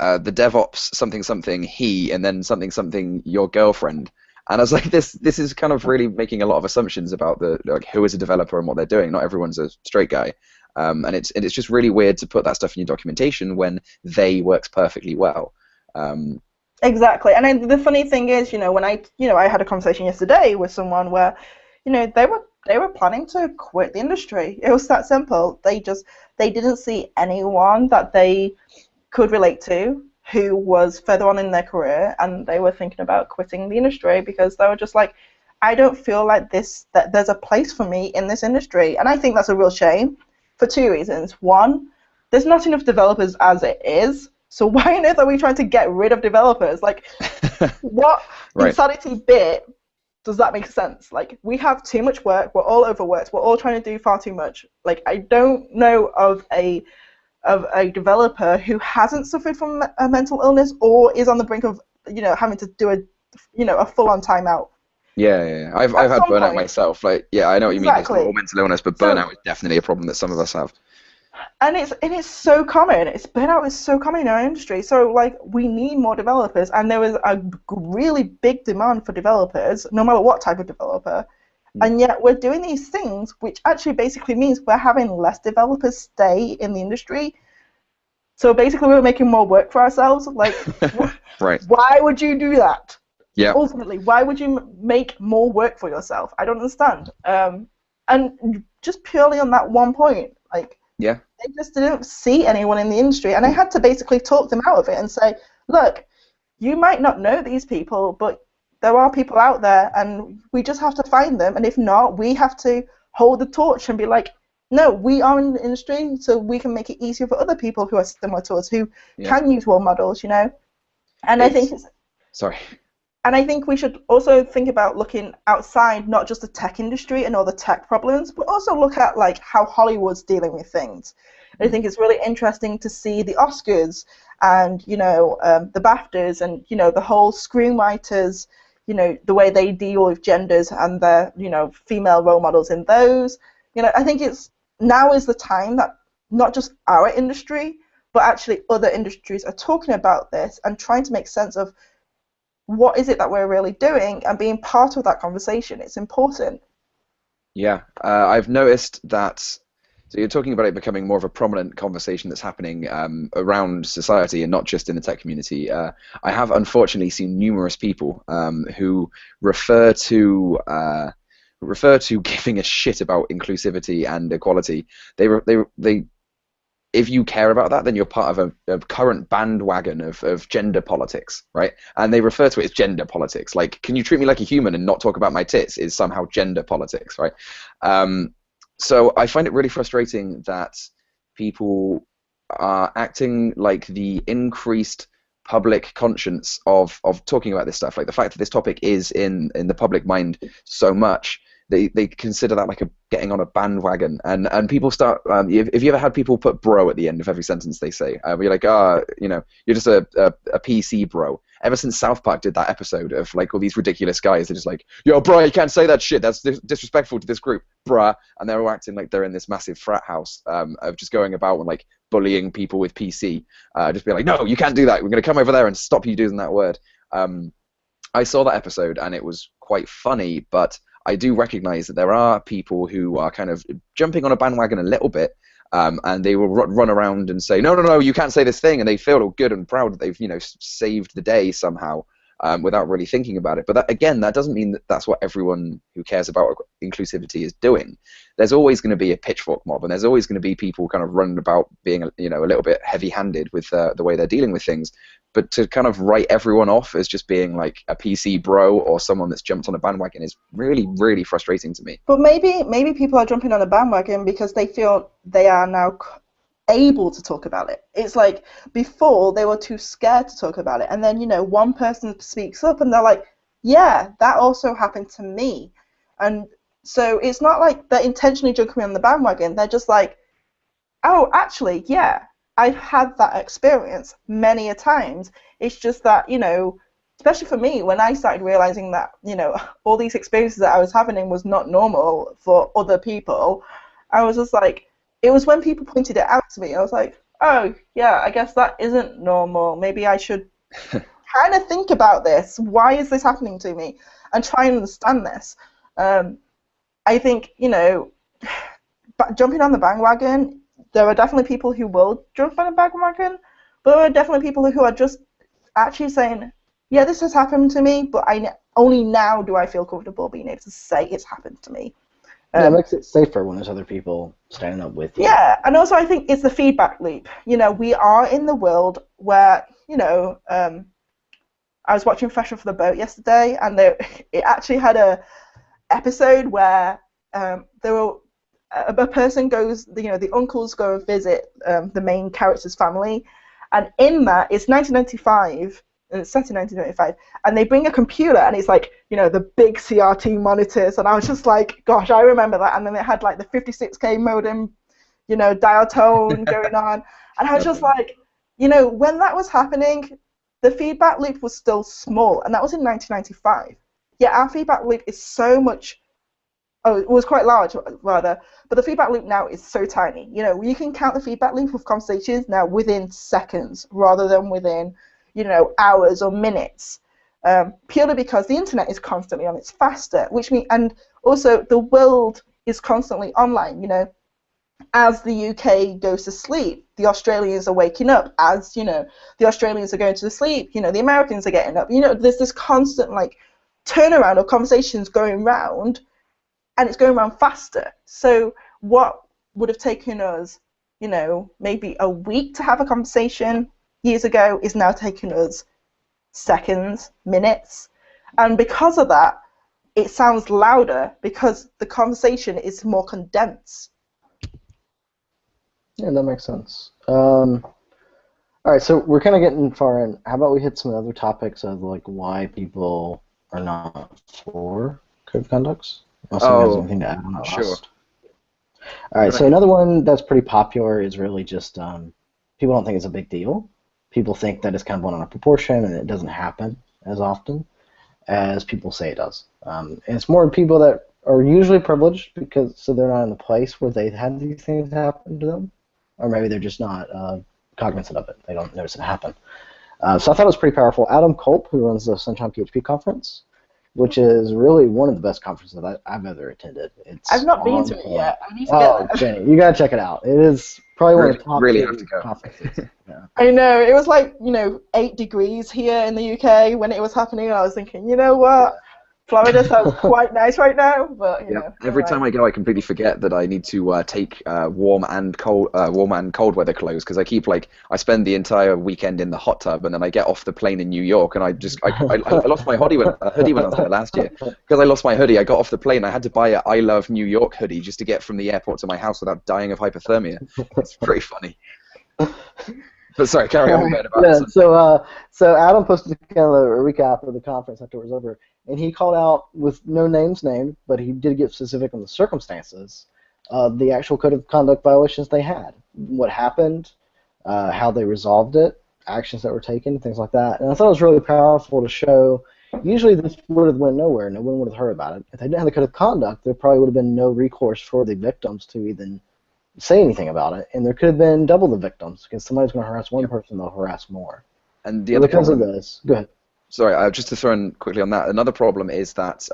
DevOps something he, and then something your girlfriend. And I was like, this is kind of really making a lot of assumptions about who is a developer and what they're doing. Not everyone's a straight guy. And it's just really weird to put that stuff in your documentation when they works perfectly well. Exactly, and the funny thing is, when I had a conversation yesterday with someone where, they were planning to quit the industry. It was that simple. They didn't see anyone that they could relate to who was further on in their career, and they were thinking about quitting the industry because they were just like, I don't feel like that there's a place for me in this industry, and I think that's a real shame. For two reasons. One, there's not enough developers as it is, so why on earth are we trying to get rid of developers? Like, what insanity bit does that make sense? Like, we have too much work, we're all overworked, we're all trying to do far too much. Like, I don't know of a developer who hasn't suffered from a mental illness or is on the brink of, having to do a full-on timeout. Yeah. I've had burnout myself. Like, I know what you mean. It's not all mental illness, but burnout is definitely a problem that some of us have. And it's so common. Burnout is so common in our industry. So like, we need more developers, and there is a really big demand for developers, no matter what type of developer. And yet we're doing these things, which actually basically means we're having less developers stay in the industry. So basically, we're making more work for ourselves. Like, right. Why would you do that? Yeah. Ultimately, why would you make more work for yourself? I don't understand. And just purely on that one point, like, they just didn't see anyone in the industry, and I had to basically talk them out of it and say, look, you might not know these people, but there are people out there, and we just have to find them, and if not, we have to hold the torch and be like, no, we are in the industry, so we can make it easier for other people who are similar to us, who can use role models, And I think And I think we should also think about looking outside, not just the tech industry and all the tech problems, but also look at like how Hollywood's dealing with things. I think it's really interesting to see the Oscars and the BAFTAs and the whole screenwriters, the way they deal with genders and their female role models in those. I think now is the time that not just our industry, but actually other industries are talking about this and trying to make sense of what is it that we're really doing and being part of that conversation. It's important. Yeah, I've noticed that, so you're talking about it becoming more of a prominent conversation that's happening around society and not just in the tech community. I have unfortunately seen numerous people who refer to giving a shit about inclusivity and equality. They if you care about that, then you're part of a current bandwagon of gender politics, right? And they refer to it as gender politics. Like, can you treat me like a human and not talk about my tits is somehow gender politics, right? So I find it really frustrating that people are acting like the increased public conscience of talking about this stuff, like the fact that this topic is in the public mind so much, they consider that like getting on a bandwagon, and people start. If you ever had people put "bro" at the end of every sentence they say, you're like, you're just a PC bro. Ever since South Park did that episode of like all these ridiculous guys, they're just like, yo, bro, you can't say that shit. That's disrespectful to this group, bruh. And they're all acting like they're in this massive frat house of just going about and like bullying people with PC, just be like, no, you can't do that. We're going to come over there and stop you using that word. I saw that episode and it was quite funny, but I do recognize that there are people who are kind of jumping on a bandwagon a little bit, and they will run around and say, no, no, no, you can't say this thing, and they feel all good and proud that they've, you know, saved the day somehow, without really thinking about it. But that, again, that doesn't mean that that's what everyone who cares about inclusivity is doing. There's always going to be a pitchfork mob, and there's always going to be people kind of running about being, you know, a little bit heavy-handed with the way they're dealing with things. But to kind of write everyone off as just being like a PC bro or someone that's jumped on a bandwagon is really, really frustrating to me. But maybe people are jumping on a bandwagon because they feel they are now able to talk about it. It's like before they were too scared to talk about it, and then, you know, one person speaks up and they're like, yeah, that also happened to me. And so it's not like they're intentionally jumping on the bandwagon. They're just like, oh, actually, yeah, I've had that experience many a times. It's just that, you know, especially for me, when I started realizing that, you know, all these experiences that I was having was not normal for other people, I was just like, it was when people pointed it out to me, I was like, oh, yeah, I guess that isn't normal. Maybe I should kind of think about this. Why is this happening to me? And try and understand this. I think, you know, jumping on the bandwagon, there are definitely people who will jump on the bandwagon, but there are definitely people who are just actually saying, yeah, this has happened to me, but only now do I feel comfortable being able to say it's happened to me. Yeah, it makes it safer when there's other people standing up with you. Yeah, and also I think it's the feedback loop. You know, we are in the world where, you know, I was watching Fresh Off the Boat yesterday, and it actually had a episode where a person goes, you know, the uncles go and visit the main character's family, and in that, it's 1995, and it's set in 1995, and they bring a computer, and it's like, you know, the big CRT monitors, and I was just like, gosh, I remember that, and then it had like the 56K modem, you know, dial tone going on, and I was just like, you know, when that was happening, the feedback loop was still small, and that was in 1995. Yeah, our feedback loop is so much, it was quite large, rather, but the feedback loop now is so tiny. You know, you can count the feedback loop of conversations now within seconds, rather than within, you know, hours or minutes, purely because the internet is constantly on, it's faster, which means, and also the world is constantly online, you know. As the UK goes to sleep, the Australians are waking up. As, you know, the Australians are going to sleep, you know, the Americans are getting up. You know, there's this constant, like, turnaround of conversations going round, and it's going around faster. So what would have taken us, you know, maybe a week to have a conversation years ago is now taking us seconds, minutes. And because of that, it sounds louder because the conversation is more condensed. Yeah, that makes sense. All right, so we're kind of getting far in. How about we hit some other topics of like why people are not for code of conducts? Unless you has anything to add on that sure. last. All right, so another one that's pretty popular is really just people don't think it's a big deal. People think that it's kind of blown out of proportion and it doesn't happen as often as people say it does. And it's more people that are usually privileged because so they're not in the place where they've had these things happen to them, or maybe they're just not cognizant of it. They don't notice it happen. So I thought it was pretty powerful. Adam Culp, who runs the Sunshine PHP conference, which is really one of the best conferences that I've ever attended. I've not been to it yet. I need to get that. Jenny, you gotta check it out. It is probably one of the top really have to go. conferences. Yeah. I know, it was like, you know, 8 degrees here in the UK when it was happening, and I was thinking, you know what? Florida sounds quite nice right now, but you know. Every time I go, I completely forget that I need to take warm and cold weather clothes because I keep I spend the entire weekend in the hot tub and then I get off the plane in New York and I lost my hoodie when I was there last year because I lost my hoodie. I got off the plane, I had to buy a I Love New York hoodie just to get from the airport to my house without dying of hypothermia. It's pretty funny. But sorry, carry on. So Adam posted kind of a recap of the conference after it was over, and he called out, with no names named, but he did get specific on the circumstances of the actual code of conduct violations they had, what happened, how they resolved it, actions that were taken, things like that. And I thought it was really powerful to show, usually this would have went nowhere, no one would have heard about it. If they didn't have the code of conduct, there probably would have been no recourse for the victims to even say anything about it, and there could have been double the victims because somebody's going to harass one person, they'll harass more. And the other because problem, of this, go ahead. Sorry, just to throw in quickly on that, another problem is that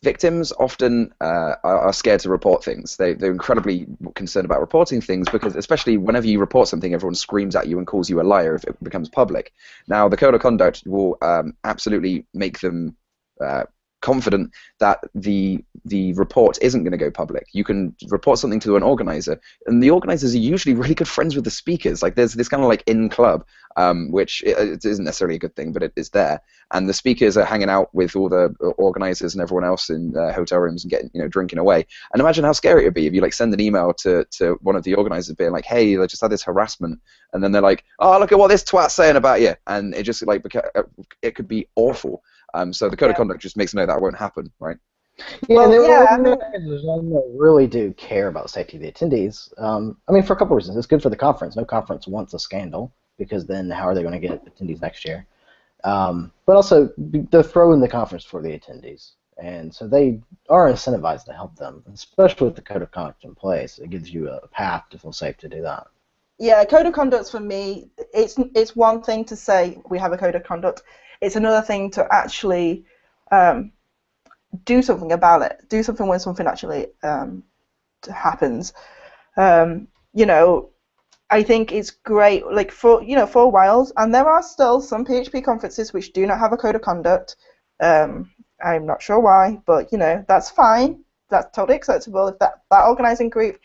victims often are scared to report things. They're incredibly concerned about reporting things because, especially whenever you report something, everyone screams at you and calls you a liar if it becomes public. Now, the code of conduct will absolutely make them confident that the report isn't going to go public. You can report something to an organizer, and the organizers are usually really good friends with the speakers. Like there's this kind of like in club, which it isn't necessarily a good thing, but it is there. And the speakers are hanging out with all the organizers and everyone else in hotel rooms and getting, drinking away. And imagine how scary it would be if you like send an email to one of the organizers being like, hey, I just had this harassment, and then they're like, oh, look at what this twat's saying about you, and it just like it could be awful. So the code of conduct just makes it know that won't happen, right? Yeah, Well, and the yeah. organizers really do care about safety of the attendees. I mean, for a couple of reasons. It's good for the conference. No conference wants a scandal, because then how are they going to get attendees next year? But also, they're throwing the conference for the attendees. And so they are incentivized to help them, especially with the code of conduct in place. It gives you a path to feel safe to do that. Yeah, code of conduct for me, it's one thing to say we have a code of conduct. It's another thing to actually do something about it. Do something when something actually happens. I think it's great, like for a while, and there are still some PHP conferences which do not have a code of conduct. I'm not sure why, but that's fine. That's totally acceptable. If that organizing group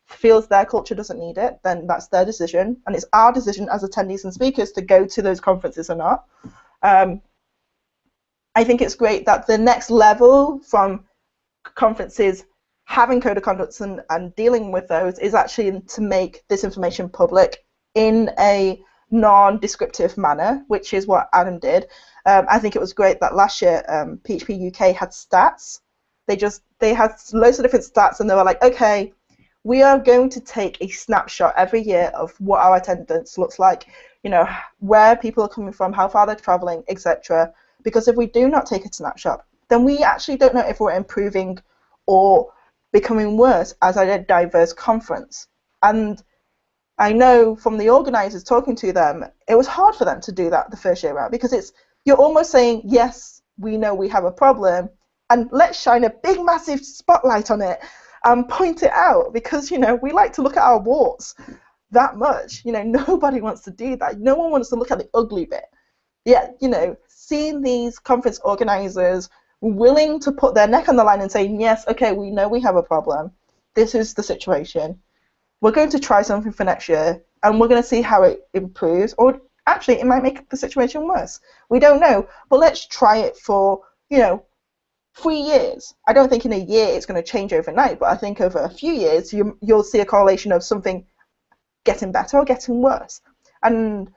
feels their culture doesn't need it, then that's their decision, and it's our decision as attendees and speakers to go to those conferences or not. I think it's great that the next level from conferences having code of conducts and dealing with those is actually to make this information public in a non-descriptive manner, which is what Adam did. I think it was great that last year PHP UK had stats. They had loads of different stats, and they were like, okay, we are going to take a snapshot every year of what our attendance looks like, where people are coming from, how far they're traveling, etc. Because if we do not take a snapshot, then we actually don't know if we're improving or becoming worse as a diverse conference. And I know from the organizers talking to them, it was hard for them to do that the first year out, because you're almost saying, yes, we know we have a problem, and let's shine a big massive spotlight on it and point it out, because we like to look at our warts that much. Nobody wants to do that. No one wants to look at the ugly bit. Yeah, seeing these conference organizers willing to put their neck on the line and saying, yes, okay, we know we have a problem. This is the situation. We're going to try something for next year, and we're going to see how it improves. Or actually, it might make the situation worse. We don't know. But let's try it for, 3 years. I don't think in a year it's going to change overnight, but I think over a few years you'll see a correlation of something getting better or getting worse. And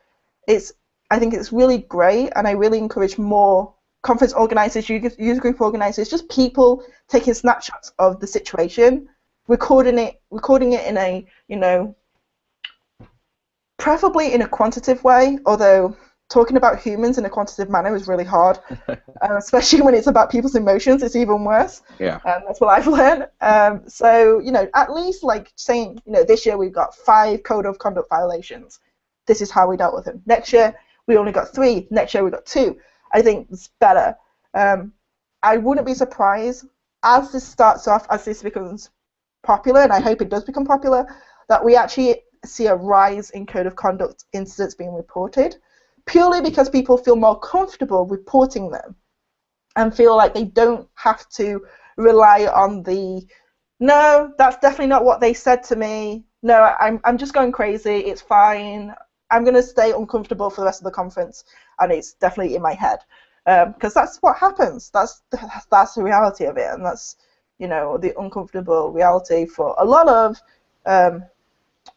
I think it's really great, and I really encourage more conference organizers, user group organizers, just people taking snapshots of the situation, recording it in a, preferably in a quantitative way, although talking about humans in a quantitative manner is really hard, especially when it's about people's emotions. It's even worse. Yeah. That's what I've learned. So, at least like saying, this year we've got 5 code of conduct violations. This is how we dealt with them. Next year we only got 3. Next year we got 2. I think it's better. I wouldn't be surprised as this starts off, as this becomes popular, and I hope it does become popular, that we actually see a rise in code of conduct incidents being reported, purely because people feel more comfortable reporting them and feel like they don't have to rely on no, that's definitely not what they said to me. No, I'm just going crazy. It's fine. I'm going to stay uncomfortable for the rest of the conference, and it's definitely in my head. Because that's what happens. That's the reality of it, and that's the uncomfortable reality for a lot of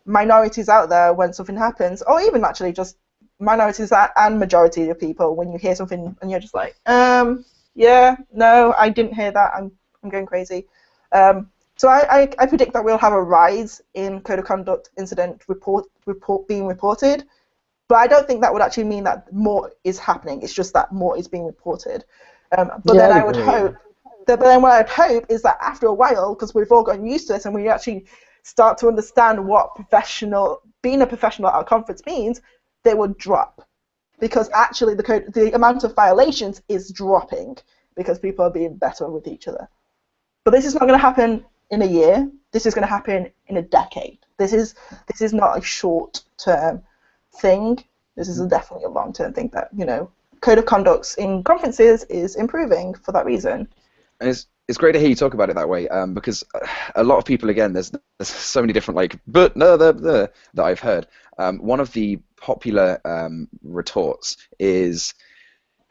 minorities out there when something happens, or even actually just minorities and majority of people, when you hear something and you're just like, yeah, no, I didn't hear that. I'm going crazy. So I predict that we'll have a rise in code of conduct incident being reported, but I don't think that would actually mean that more is happening. It's just that more is being reported. But Yeah, then I'd I would agree. hope, But then what I'd hope is that after a while, because we've all gotten used to this and we actually start to understand what being a professional at our conference means, they would drop. Because actually the amount of violations is dropping because people are being better with each other. But this is not going to happen in a year. This is going to happen in a decade. This is not a short-term thing. This is definitely a long-term thing that, you know, code of conducts in conferences is improving for that reason. And it's great to hear you talk about it that way, because a lot of people, again, there's so many different that I've heard. One of the popular retorts is,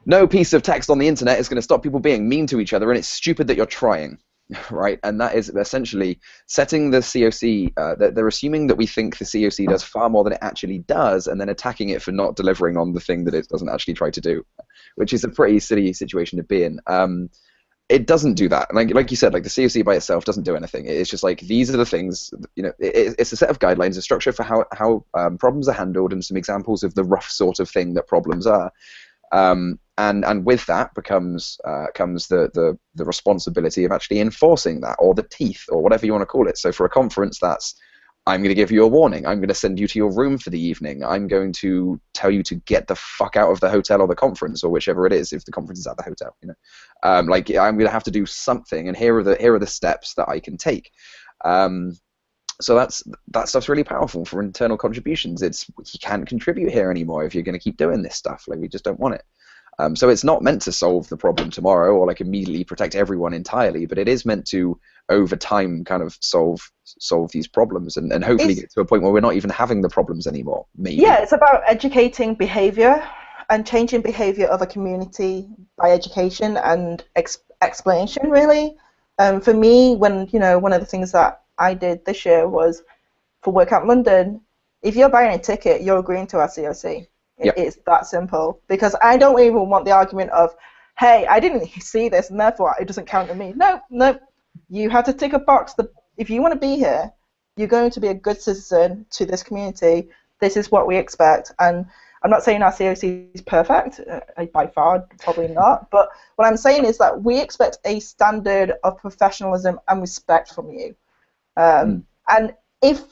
no piece of text on the internet is going to stop people being mean to each other, and it's stupid that you're trying, right? And that is essentially setting the COC, they're assuming that we think the COC does far more than it actually does, and then attacking it for not delivering on the thing that it doesn't actually try to do, which is a pretty silly situation to be in. It doesn't do that. Like you said, like the COC by itself doesn't do anything. It's just like, these are the things, you know, it's a set of guidelines, a structure for how problems are handled, and some examples of the rough sort of thing that problems are. And with that comes the responsibility of actually enforcing that, or the teeth, or whatever you want to call it. So for a conference, that's, I'm going to give you a warning. I'm going to send you to your room for the evening. I'm going to tell you to get the fuck out of the hotel or the conference, or whichever it is, if the conference is at the hotel. You know, like, I'm going to have to do something, and here are the steps that I can take. So that stuff's really powerful for internal contributions. You can't contribute here anymore if you're going to keep doing this stuff. Like, we just don't want it. So it's not meant to solve the problem tomorrow, or like immediately protect everyone entirely, but it is meant to, over time, kind of solve these problems, and hopefully get to a point where we're not even having the problems anymore. Maybe. Yeah, it's about educating behavior and changing behavior of a community by education and explanation, really. For me, when, you know, one of the things that I did this year was, for Work Out London, if you're buying a ticket, you're agreeing to our COC. Yep. It's that simple, because I don't even want the argument of, hey, I didn't see this and therefore it doesn't count to me. No, you have to tick a box. If you want to be here, you're going to be a good citizen to this community. This is what we expect. And I'm not saying our COC is perfect, by far, probably not. But what I'm saying is that we expect a standard of professionalism and respect from you. And if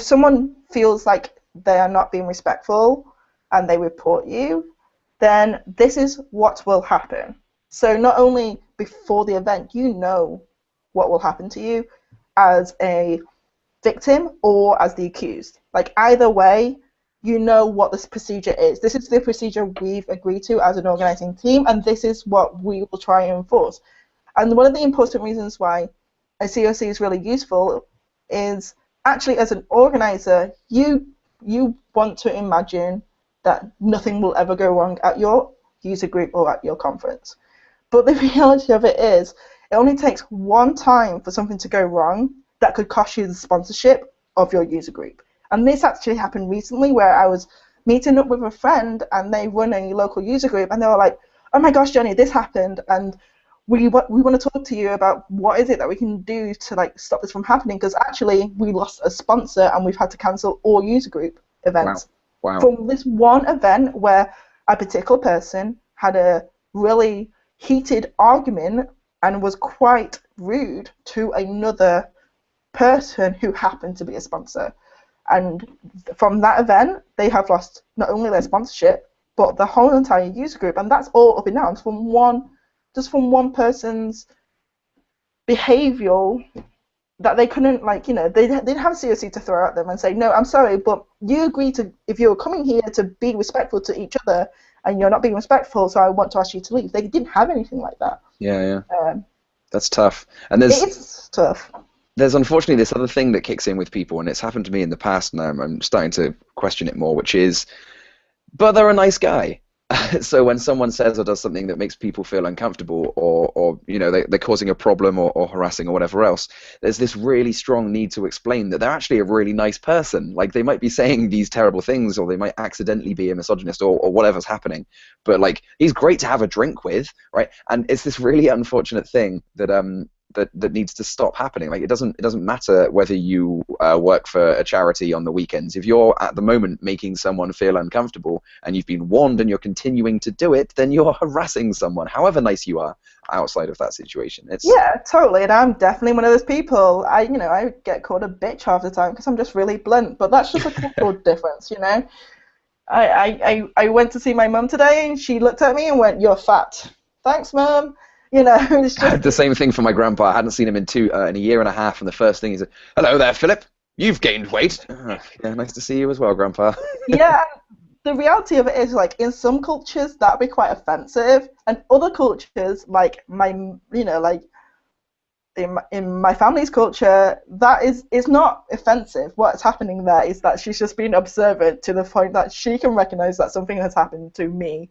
someone feels like they are not being respectful and they report you, then this is what will happen. So not only before the event, you know what will happen to you as a victim or as the accused. Like, either way, you know what this procedure is. This is the procedure we've agreed to as an organizing team, and this is what we will try and enforce. And one of the important reasons why a COC is really useful is, actually, as an organizer, you want to imagine that nothing will ever go wrong at your user group or at your conference. But the reality of it is, it only takes one time for something to go wrong that could cost you the sponsorship of your user group. And this actually happened recently, where I was meeting up with a friend and they run a local user group, and they were like, oh my gosh, Johnny, this happened, and we want to talk to you about what is it that we can do to, like, stop this from happening, because actually we lost a sponsor and we've had to cancel all user group events. Wow. From this one event where a particular person had a really heated argument and was quite rude to another person who happened to be a sponsor. And from that event, they have lost not only their sponsorship, but the whole entire user group. And that's all up and down from one person's behavioural, that they couldn't, like, you know, they didn't have a COC to throw at them and say, no, I'm sorry, but you agreed to, if you're coming here, to be respectful to each other, and you're not being respectful, so I want to ask you to leave. They didn't have anything like that. Yeah. That's tough. And it's tough. There's unfortunately this other thing that kicks in with people, and it's happened to me in the past, and I'm starting to question it more, which is, but they're a nice guy. So when someone says or does something that makes people feel uncomfortable, or you know, they're causing a problem or harassing or whatever else, there's this really strong need to explain that they're actually a really nice person. Like, they might be saying these terrible things, or they might accidentally be a misogynist, or whatever's happening, but, like, he's great to have a drink with, right? And it's this really unfortunate thing that that needs to stop happening. Like, it doesn't matter whether you work for a charity on the weekends. If you're at the moment making someone feel uncomfortable and you've been warned and you're continuing to do it, then you're harassing someone, however nice you are outside of that situation. Yeah, totally, and I'm definitely one of those people. I get called a bitch half the time because I'm just really blunt, but that's just a cultural difference, you know. I went to see my mum today, and she looked at me and went, "You're fat." Thanks, Mum. You know, it's just... I had the same thing for my grandpa. I hadn't seen him in a year and a half, and the first thing he said, "Hello there, Philip. You've gained weight." Yeah, nice to see you as well, Grandpa. Yeah, the reality of it is, like, in some cultures that'd be quite offensive, and other cultures, like like in my family's culture, that is not offensive. What's happening there is that she's just being observant to the point that she can recognize that something has happened to me,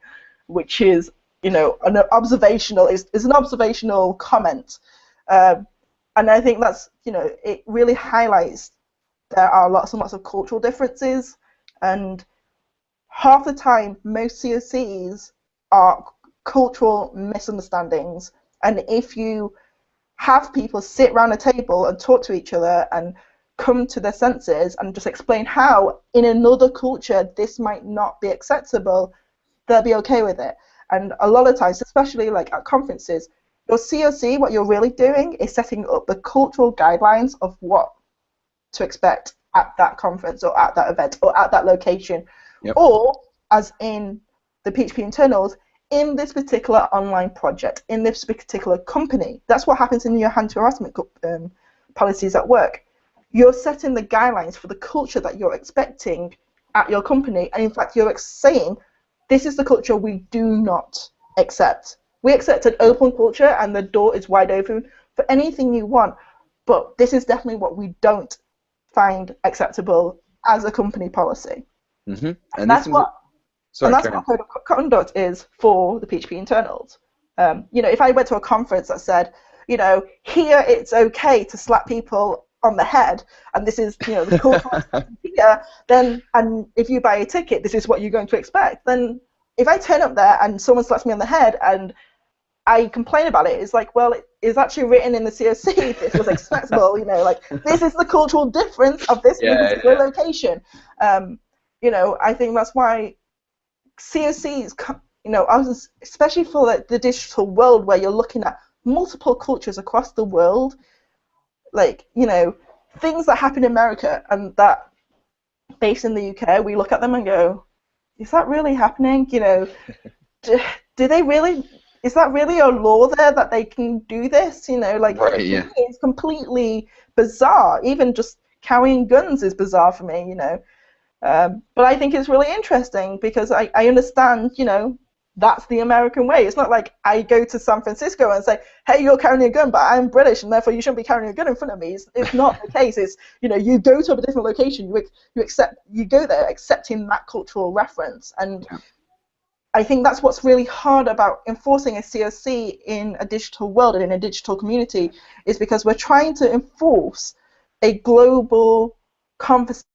which is, an observational is an observational comment, and I think that's, it really highlights there are lots and lots of cultural differences, and half the time most COCs are cultural misunderstandings, and if you have people sit around a table and talk to each other and come to their senses and just explain how in another culture this might not be acceptable, they'll be okay with it. And a lot of times, especially like at conferences, your COC, what you're really doing is setting up the cultural guidelines of what to expect at that conference or at that event or at that location. Yep. Or, as in the PHP internals, in this particular online project, in this particular company. That's what happens in your anti-harassment policies at work. You're setting the guidelines for the culture that you're expecting at your company, and in fact you're saying, this is the culture we do not accept. We accept an open culture and the door is wide open for anything you want, but this is definitely what we don't find acceptable as a company policy. Mm-hmm. And that's what code of conduct is for the PHP internals. If I went to a conference that said, here it's okay to slap people on the head, and this is, the cultural here, then, and if you buy a ticket, this is what you're going to expect. Then, if I turn up there and someone slaps me on the head and I complain about it, it's like, well, it is actually written in the COC. This was acceptable. This is the cultural difference of this particular location. I think that's why COCs, especially for the digital world where you're looking at multiple cultures across the world, things that happen in America and that based in the UK, we look at them and go, is that really happening? Do they really, is that really a law there that they can do this? Right, yeah. It's completely bizarre. Even just carrying guns is bizarre for me, But I think it's really interesting because I understand, that's the American way. It's not like I go to San Francisco and say, hey, you're carrying a gun, but I'm British and therefore you shouldn't be carrying a gun in front of me. It's not the case. It's, you go to a different location, you go there accepting that cultural reference. And I think that's what's really hard about enforcing a COC in a digital world and in a digital community, is because we're trying to enforce a global conversation,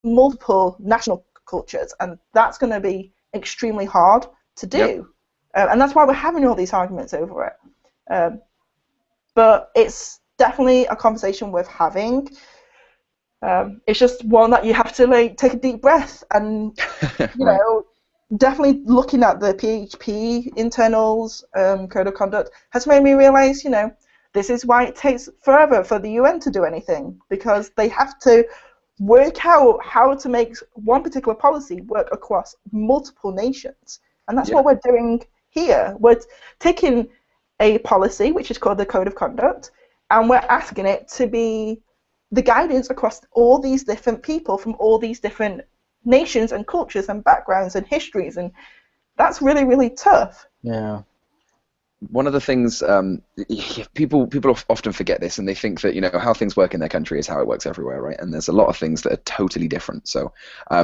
multiple national cultures, and that's going to be extremely hard to do. And that's why we're having all these arguments over it. But it's definitely a conversation worth having. It's just one that you have to take a deep breath and definitely looking at the PHP internals code of conduct has made me realize, this is why it takes forever for the UN to do anything, because they have to work out how to make one particular policy work across multiple nations. And that's what we're doing here. We're taking a policy, which is called the Code of Conduct, and we're asking it to be the guidance across all these different people from all these different nations and cultures and backgrounds and histories. And that's really, really tough. Yeah. One of the things people often forget this, and they think that how things work in their country is how it works everywhere, right? And there's a lot of things that are totally different. So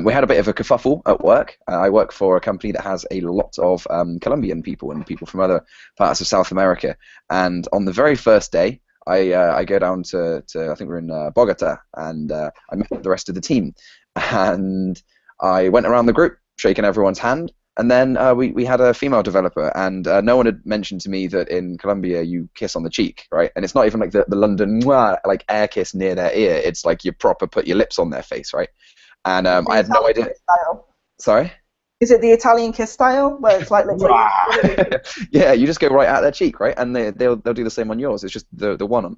we had a bit of a kerfuffle at work. I work for a company that has a lot of Colombian people and people from other parts of South America. And on the very first day, I go down to I think we're in Bogota, and I met the rest of the team, and I went around the group shaking everyone's hand. And then we had a female developer, and no one had mentioned to me that in Colombia you kiss on the cheek, right? And it's not even like the London mwah, like air kiss near their ear. It's like you proper put your lips on their face, right? And I had no idea. Sorry? Is it the Italian kiss style, where it's like literally... Yeah, you just go right at their cheek, right? And they'll do the same on yours. It's just the one on.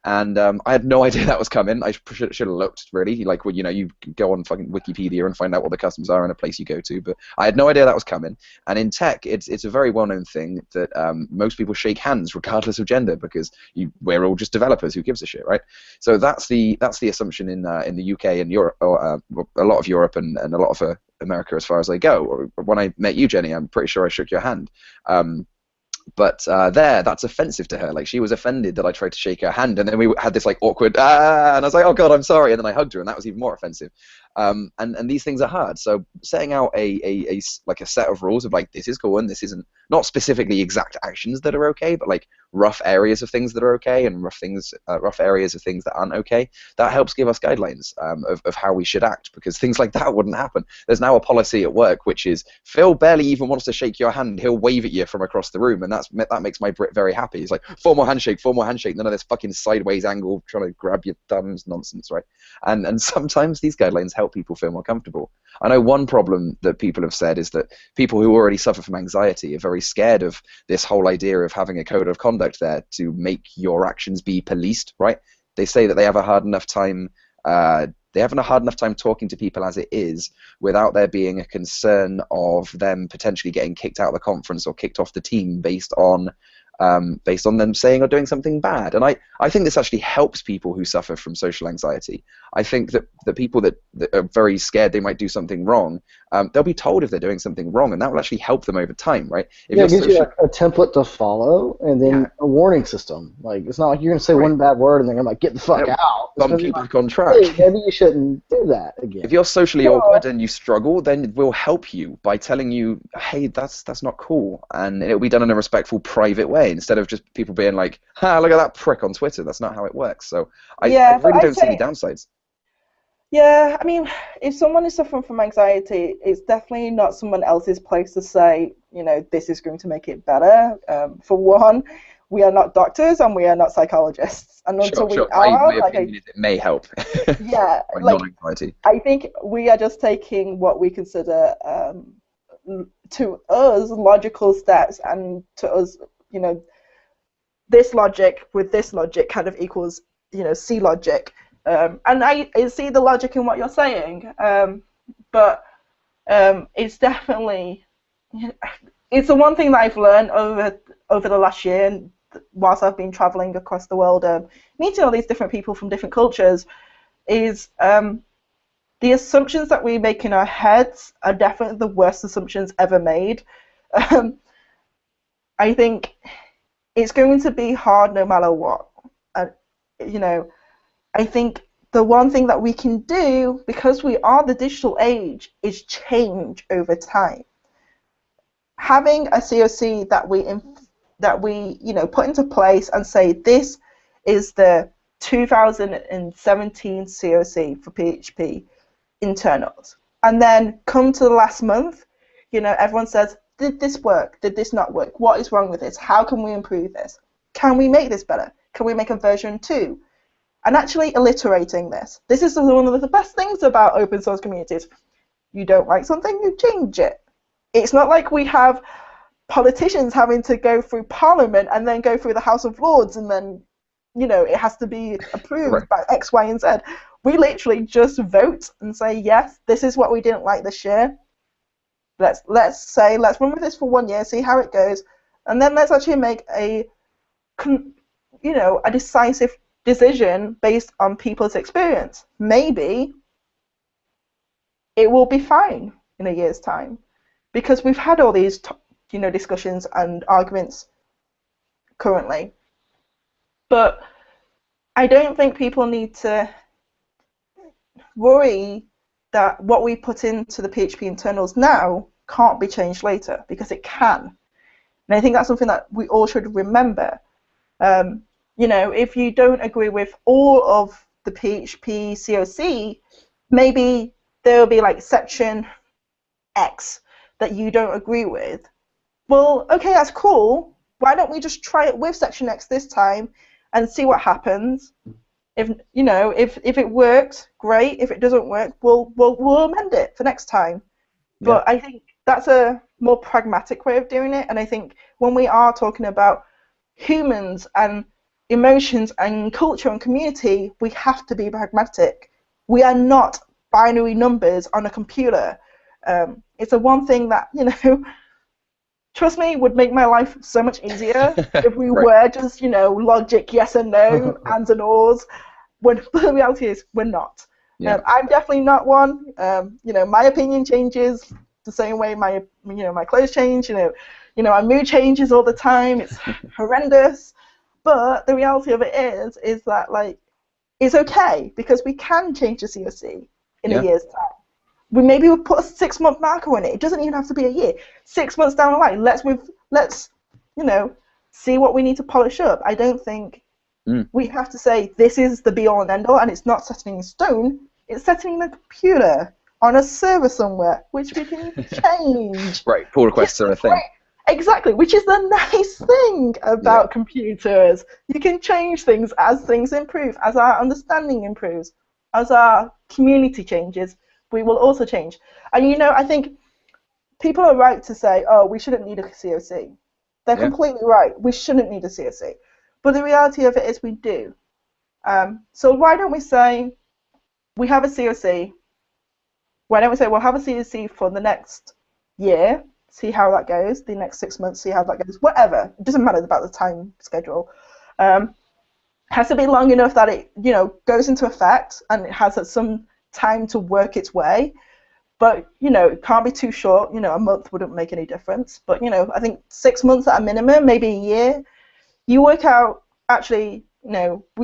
And I had no idea that was coming. I should have looked, really. Like, well, you know, you go on fucking Wikipedia and find out what the customs are in a place you go to. But I had no idea that was coming. And in tech, it's a very well-known thing that most people shake hands regardless of gender, because we're all just developers. Who gives a shit, right? So that's the assumption in the UK and Europe, or a lot of Europe and a lot of America as far as I go. Or when I met you, Jenny, I'm pretty sure I shook your hand. But that's offensive to her. Like, she was offended that I tried to shake her hand, and then we had this like awkward and I was like, oh god, I'm sorry, and then I hugged her, and that was even more offensive. And these things are hard. So setting out a set of rules of like, this is cool and this isn't, not specifically exact actions that are okay, but like rough areas of things that are okay and rough areas of things that aren't okay. That helps give us guidelines of how we should act, because things like that wouldn't happen. There's now a policy at work which is, Phil barely even wants to shake your hand, he'll wave at you from across the room, and that makes my Brit very happy. It's like, formal handshake, none of this fucking sideways angle trying to grab your thumbs nonsense, right? And sometimes these guidelines help people feel more comfortable. I know one problem that people have said is that people who already suffer from anxiety are very scared of this whole idea of having a code of conduct there to make your actions be policed, right? They say that they have a hard enough time talking to people as it is without there being a concern of them potentially getting kicked out of the conference or kicked off the team based on them saying or doing something bad. And I think this actually helps people who suffer from social anxiety. I think that the people that are very scared they might do something wrong, they'll be told if they're doing something wrong, and that will actually help them over time, right? If it gives you a template to follow, and then a warning system. Like, it's not like you're going to say one bad word and then I'm like, get the fuck out. Some people back on track. Hey, maybe you shouldn't do that again. If you're socially awkward and you struggle, then we'll help you by telling you, hey, that's not cool, and it'll be done in a respectful, private way, instead of just people being like, ha, look at that prick on Twitter. That's not how it works. So I really don't see any downsides. Yeah, I mean, if someone is suffering from anxiety, it's definitely not someone else's place to say, you know, this is going to make it better. For one, we are not doctors and we are not psychologists. And until we are, my opinion is it may help. Yeah, like, I think we are just taking what we consider to us logical steps, and to us, you know, this logic with this logic kind of equals, you know, C logic. And I see the logic in what you're saying, but it's definitely, it's the one thing that I've learned over the last year, and whilst I've been traveling across the world, meeting all these different people from different cultures, is the assumptions that we make in our heads are definitely the worst assumptions ever made. I think it's going to be hard no matter what. You know, I think the one thing that we can do, because we are the digital age, is change over time. Having a COC that we you know, put into place and say, this is the 2017 COC for PHP internals, and then come to the last month, you know, everyone says, did this work? Did this not work? What is wrong with this? How can we improve this? Can we make this better? Can we make a version 2? And actually alliterating this. This is one of the best things about open source communities. You don't like something, you change it. It's not like we have politicians having to go through Parliament and then go through the House of Lords, and then, you know, it has to be approved by X, Y, and Z. We literally just vote and say, yes, this is what we didn't like this year. Let's run with this for 1 year, see how it goes, and then let's actually make a decisive decision based on people's experience. Maybe it will be fine in a year's time, because we've had all these discussions and arguments currently. But I don't think people need to worry that what we put into the PHP internals now can't be changed later, because it can. And I think that's something that we all should remember. If you don't agree with all of the PHP COC, maybe there will be like section X that you don't agree with, well, okay, that's cool. Why don't we just try it with Section X this time and see what happens? If it works, great. If it doesn't work, we'll amend it for next time. Yeah. But I think that's a more pragmatic way of doing it. And I think when we are talking about humans and emotions and culture and community, we have to be pragmatic. We are not binary numbers on a computer. It's the one thing that, trust me, would make my life so much easier if we were just, logic, yes and no, ands and ors. When the reality is we're not. Yeah. I'm definitely not one. My opinion changes the same way my clothes change. My mood changes all the time. It's horrendous. But the reality of it is that it's okay because we can change the COC in a year's time. We'll put a 6-month marker on it. It doesn't even have to be a year. 6 months down the line, let's see what we need to polish up. I don't think we have to say this is the be-all and end-all, and it's not setting in stone. It's setting in a computer on a server somewhere, which we can change. Right, pull requests are a thing. Exactly, which is the nice thing about computers. You can change things as things improve, as our understanding improves, as our community changes. We will also change. And I think people are right to say, oh, we shouldn't need a COC. They're completely right. We shouldn't need a COC. But the reality of it is we do. So why don't we say we have a COC? Why don't we say we'll have a COC for the next year, see how that goes, the next 6 months, see how that goes, whatever. It doesn't matter about the time schedule. Has to be long enough that it goes into effect and it has some time to work its way. But, it can't be too short. A month wouldn't make any difference. But, I think 6 months at a minimum, maybe a year. You work out, actually,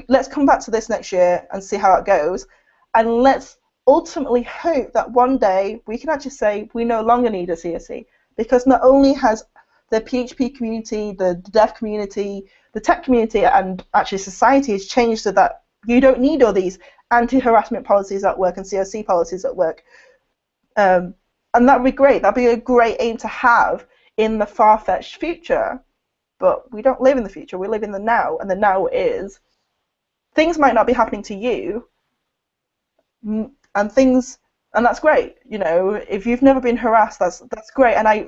let's come back to this next year and see how it goes. And let's ultimately hope that one day we can actually say we no longer need a CSE. Because not only has the PHP community, the dev community, the tech community, and actually society has changed so that you don't need all these anti-harassment policies at work and COC policies at work. And that would be great. That would be a great aim to have in the far-fetched future. But we don't live in the future. We live in the now. And the now is things might not be happening to you. And that's great. If you've never been harassed, that's great. And I,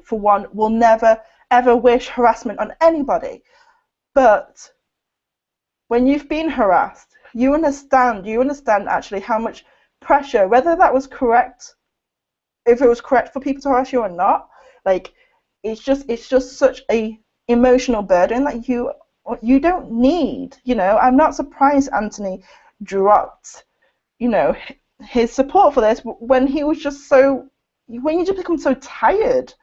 for one, will never, ever wish harassment on anybody. But when you've been harassed, you understand actually how much pressure, whether that was correct, if it was correct for people to harass you or not, it's just such a emotional burden that you don't need. I'm not surprised Anthony dropped, his support for this when he was when you just become so tired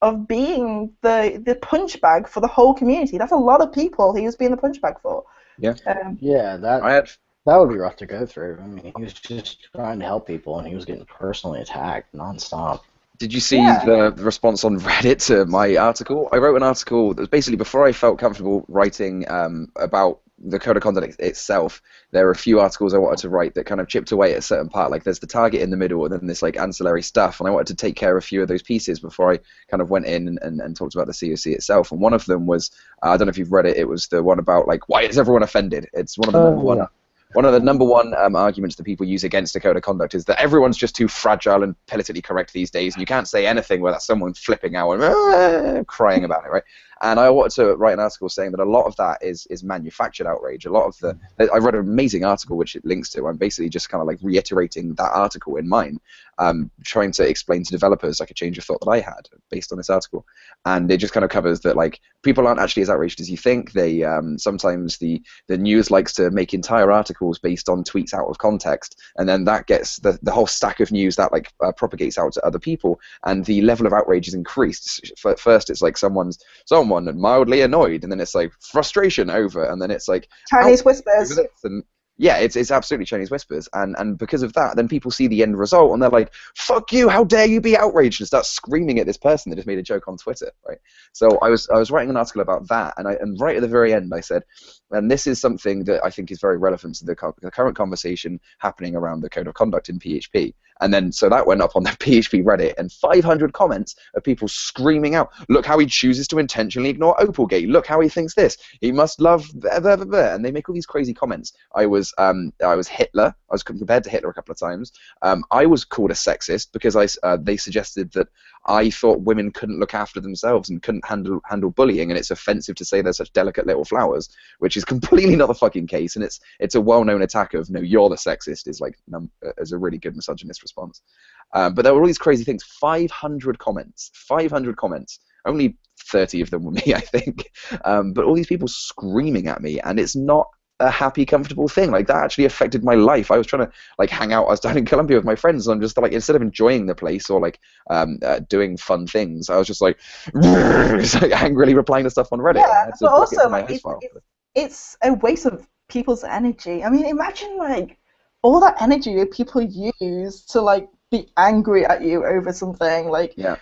of being the punch bag for the whole community. That's a lot of people he was being the punch bag for. Yeah. That would be rough to go through. I mean, he was just trying to help people, and he was getting personally attacked nonstop. Did you see the response on Reddit to my article? I wrote an article that was basically before I felt comfortable writing about the code of conduct itself. There were a few articles I wanted to write that kind of chipped away at a certain part. Like there's the target in the middle, and then this ancillary stuff. And I wanted to take care of a few of those pieces before I kind of went in and talked about the COC itself. And one of them was, I don't know if you've read it. It was the one about why is everyone offended? It's one of the One of the number one arguments that people use against the code of conduct is that everyone's just too fragile and politically correct these days, and you can't say anything without someone flipping out and crying about it, right? And I wanted to write an article saying that a lot of that is manufactured outrage. A lot of I read an amazing article which it links to. I'm basically just kind of reiterating that article in mine, trying to explain to developers a change of thought that I had based on this article. And it just kind of covers that people aren't actually as outraged as you think. They sometimes the news likes to make entire articles based on tweets out of context, and then that gets the whole stack of news that propagates out to other people, and the level of outrage is increased. First it's someone mildly annoyed, and then it's frustration over, and then it's Chinese whispers. And yeah, it's absolutely Chinese whispers, and because of that, then people see the end result, and they're like, "Fuck you! How dare you be outraged!" and start screaming at this person that just made a joke on Twitter, right? So I was writing an article about that, and right at the very end I said, and this is something that I think is very relevant to the current conversation happening around the code of conduct in PHP, And then so that went up on the PHP Reddit, and 500 comments of people screaming out, look how he chooses to intentionally ignore Opalgate, look how he thinks this, he must love blah, blah, blah, blah. And they make all these crazy comments. I was Hitler. I was compared to Hitler a couple of times. I was called a sexist because they suggested that I thought women couldn't look after themselves and couldn't handle bullying, and it's offensive to say they're such delicate little flowers, which is completely not the fucking case. And it's a well-known attack of, no, you're the sexist, is like is a really good misogynist response. But there were all these crazy things. 500 comments. Only 30 of them were me, I think. But all these people screaming at me, and it's not a happy, comfortable thing. Like, that actually affected my life. I was trying to like hang out. I was down in Colombia with my friends, and I'm just like, instead of enjoying the place or like doing fun things, I was just like, just, like angrily replying to stuff on Reddit. Yeah, but also like it's a waste of people's energy. I mean, imagine like all that energy that people use to like be angry at you over something. Like, yeah.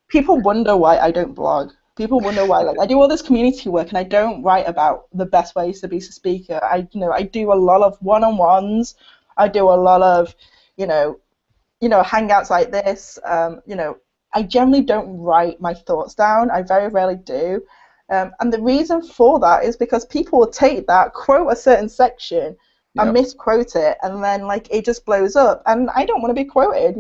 People wonder why I don't blog. People wonder why, like, I do all this community work and I don't write about the best ways to be a speaker. I do a lot of one-on-ones. I do a lot of, hangouts like this. I generally don't write my thoughts down. I very rarely do. And the reason for that is because people will take that, quote a certain section, and misquote it, and then like it just blows up. And I don't want to be quoted,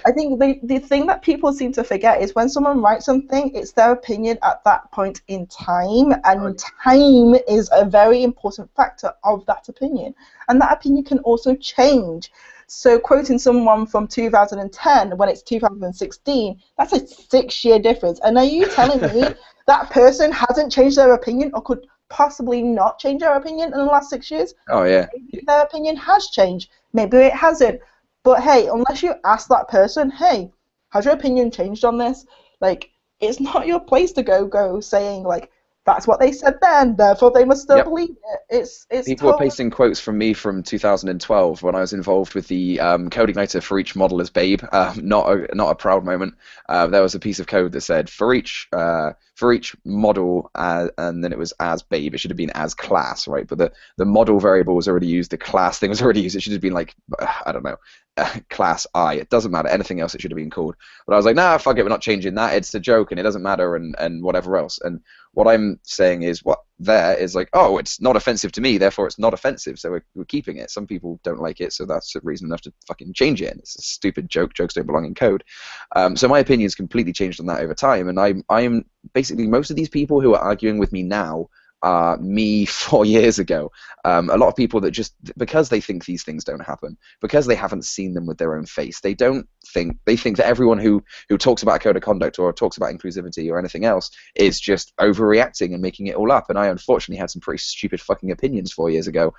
I think the thing that people seem to forget is when someone writes something, it's their opinion at that point in time, and time is a very important factor of that opinion. And that opinion can also change. So quoting someone from 2010 when it's 2016, that's a 6-year difference. And are you telling me that person hasn't changed their opinion or could possibly not change their opinion in the last 6 years? Oh, yeah. Maybe their opinion has changed. Maybe it hasn't. But hey, unless you ask that person, hey, has your opinion changed on this? Like, it's not your place to go saying like, that's what they said then, therefore they must still believe it. It's people were pasting quotes from me from 2012 when I was involved with the code igniter for each model as Babe. Not a proud moment. There was a piece of code that said for each model, and then it was as Babe. It should have been as class, right? But the model variable was already used. The class thing was already used. It should have been like, I don't know, class I. It doesn't matter. Anything else it should have been called. But I was like, nah, fuck it. We're not changing that. It's a joke, and it doesn't matter, and whatever else. And what I'm saying is, what there is like, oh, it's not offensive to me, therefore it's not offensive, so we're keeping it. Some people don't like it, so that's a reason enough to fucking change it. And it's a stupid joke. Jokes don't belong in code. So my opinion's completely changed on that over time, and I'm basically, most of these people who are arguing with me now are me 4 years ago. A lot of people that just, because they think these things don't happen, because they haven't seen them with their own face, they think that everyone who talks about code of conduct or talks about inclusivity or anything else is just overreacting and making it all up. And I unfortunately had some pretty stupid fucking opinions 4 years ago,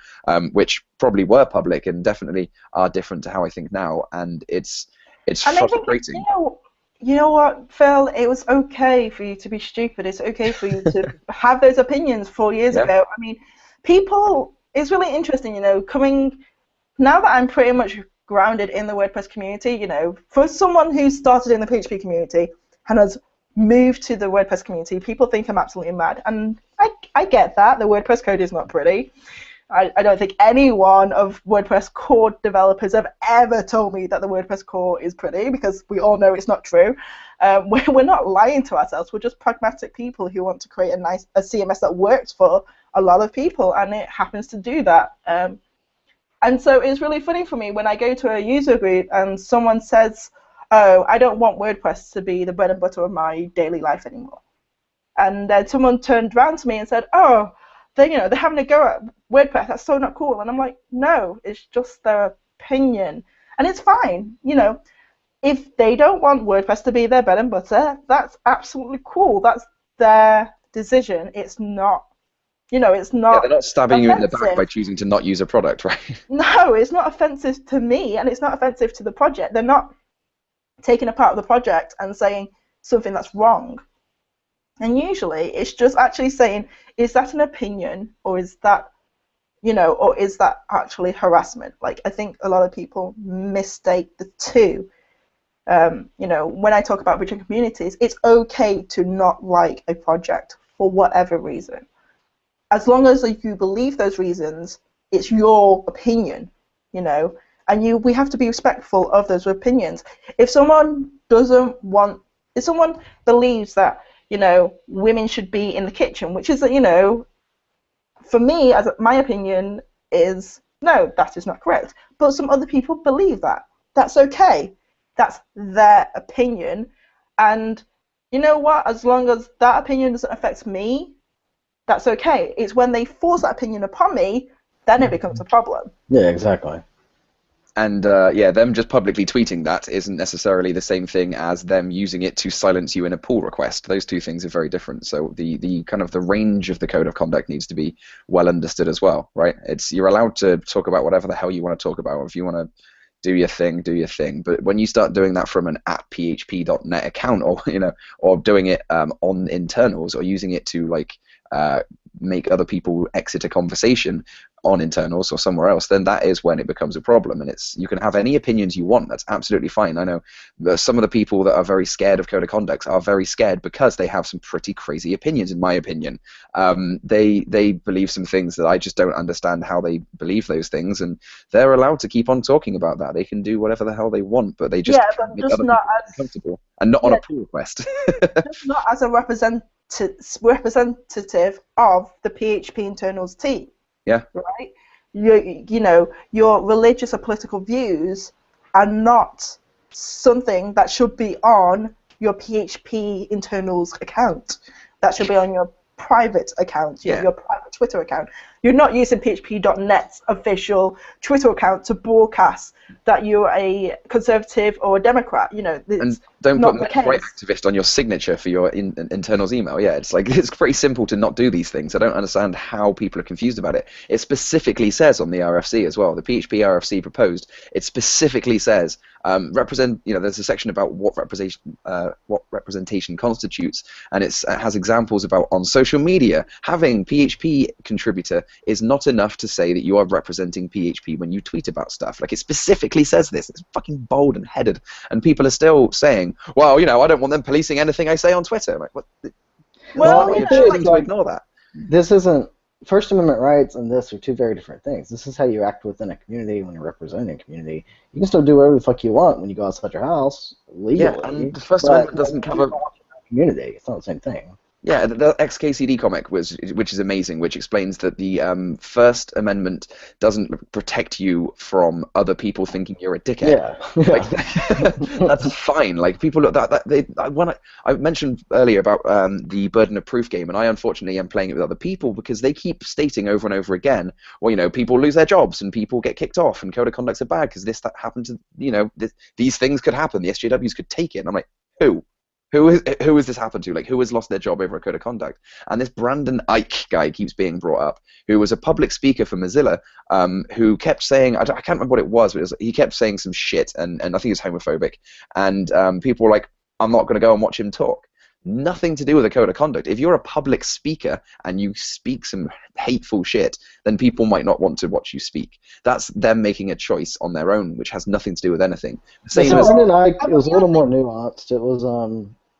which probably were public and definitely are different to how I think now. And it's frustrating. You know what, Phil? It was okay for you to be stupid. It's okay for you to have those opinions 4 years ago. I mean, people, it's really interesting, coming, now that I'm pretty much grounded in the WordPress community, for someone who started in the PHP community and has moved to the WordPress community, people think I'm absolutely mad. And I get that. The WordPress code is not pretty. I don't think any one of WordPress core developers have ever told me that the WordPress core is pretty, because we all know it's not true. We're not lying to ourselves. We're just pragmatic people who want to create a CMS that works for a lot of people, and it happens to do that. And so it's really funny for me when I go to a user group and someone says, oh, I don't want WordPress to be the bread and butter of my daily life anymore. And then someone turned around to me and said, oh, they're having a go at WordPress. That's so not cool. And I'm like, no, it's just their opinion. And it's fine. If they don't want WordPress to be their bread and butter, that's absolutely cool. That's their decision. It's not, it's not. Yeah, they're not stabbing offensive. You in the back by choosing to not use a product, right? No, it's not offensive to me, and it's not offensive to the project. They're not taking a part of the project and saying something that's wrong. And usually it's just actually saying, is that an opinion, or is that, or is that actually harassment? Like, I think a lot of people mistake the two. When I talk about bridging communities, it's okay to not like a project for whatever reason. As long as you believe those reasons, it's your opinion, and we have to be respectful of those opinions. If someone if someone believes that, women should be in the kitchen, which is, for me, as my opinion is, no, that is not correct. But some other people believe that. That's okay. That's their opinion. And you know what? As long as that opinion doesn't affect me, that's okay. It's when they force that opinion upon me, then it becomes a problem. Yeah, exactly. And them just publicly tweeting that isn't necessarily the same thing as them using it to silence you in a pull request. Those two things are very different. So the kind of the range of the code of conduct needs to be well understood as well, right? You're allowed to talk about whatever the hell you want to talk about. If you want to do your thing, do your thing. But when you start doing that from an @php.net account, or doing it on internals, or using it to make other people exit a conversation on internals or somewhere else, then that is when it becomes a problem. And you can have any opinions you want. That's absolutely fine. I know some of the people that are very scared of code of conduct are very scared because they have some pretty crazy opinions, in my opinion. They believe some things that I just don't understand how they believe those things, and they're allowed to keep on talking about that. They can do whatever the hell they want, but they just but make just other not people uncomfortable, and not on a pull request. Just not as a representative of the PHP internals team. Yeah. Right? Your religious or political views are not something that should be on your PHP internals account. That should be on your private account, your private Twitter account. You're not using PHP.net's official Twitter account to broadcast that you're a conservative or a Democrat. And don't put right activist on your signature for your internals email. Yeah, it's pretty simple to not do these things. I don't understand how people are confused about it. It specifically says on the RFC as well, the PHP RFC proposed, it specifically says there's a section about what representation constitutes, and it has examples about on social media, having PHP contributor is not enough to say that you are representing PHP when you tweet about stuff. It specifically says this. It's fucking bold and headed, and people are still saying, well, I don't want them policing anything I say on Twitter. I'm like, what? Well, you're choosing to ignore that. This isn't First Amendment rights, and this are two very different things. This is how you act within a community when you're representing a community. You can still do whatever the fuck you want when you go outside your house legally. Yeah, and the First Amendment doesn't cover community. It's not the same thing. Yeah, the XKCD comic which is amazing, which explains that the First Amendment doesn't protect you from other people thinking you're a dickhead. Yeah. That's fine. People I mentioned earlier about the burden of proof game, and I unfortunately am playing it with other people because they keep stating over and over again, well, people lose their jobs and people get kicked off, and code of conducts are bad because that happened to these things could happen. The SJWs could take it. And I'm like, who? Who has this happened to? Who has lost their job over a code of conduct? And this Brandon Ike guy keeps being brought up, who was a public speaker for Mozilla, who kept saying, I can't remember what it was, but he kept saying some shit, and I think it's homophobic. And people were like, I'm not going to go and watch him talk. Nothing to do with a code of conduct. If you're a public speaker and you speak some hateful shit, then people might not want to watch you speak. That's them making a choice on their own, which has nothing to do with anything. Brandon Ike, it was a little more nuanced. It was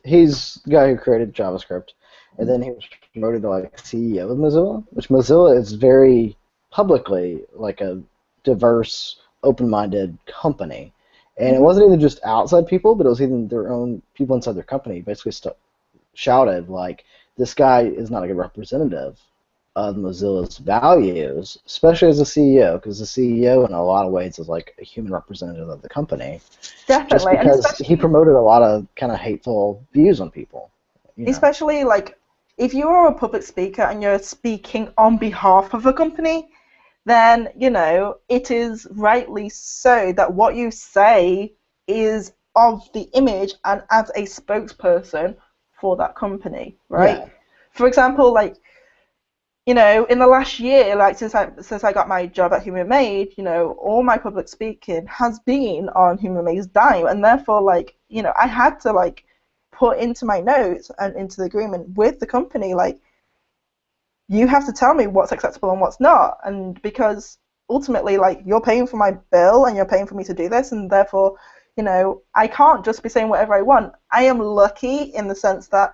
he's the guy who created JavaScript, and then he was promoted to CEO of Mozilla, which Mozilla is very publicly a diverse, open-minded company. And it wasn't even just outside people, but it was even their own people inside their company basically shouted, this guy is not a good representative of Mozilla's values, especially as a CEO, because the CEO in a lot of ways is a human representative of the company. Definitely. Just because he promoted a lot of kind of hateful views on people. Especially, if you're a public speaker and you're speaking on behalf of a company, then, it is rightly so that what you say is of the image and as a spokesperson for that company, right? Yeah. For example, in the last year, since I got my job at Human Made, all my public speaking has been on Human Made's dime, and therefore, I had to, put into my notes and into the agreement with the company, you have to tell me what's acceptable and what's not, and because ultimately, you're paying for my bill and you're paying for me to do this, and therefore, I can't just be saying whatever I want. I am lucky in the sense that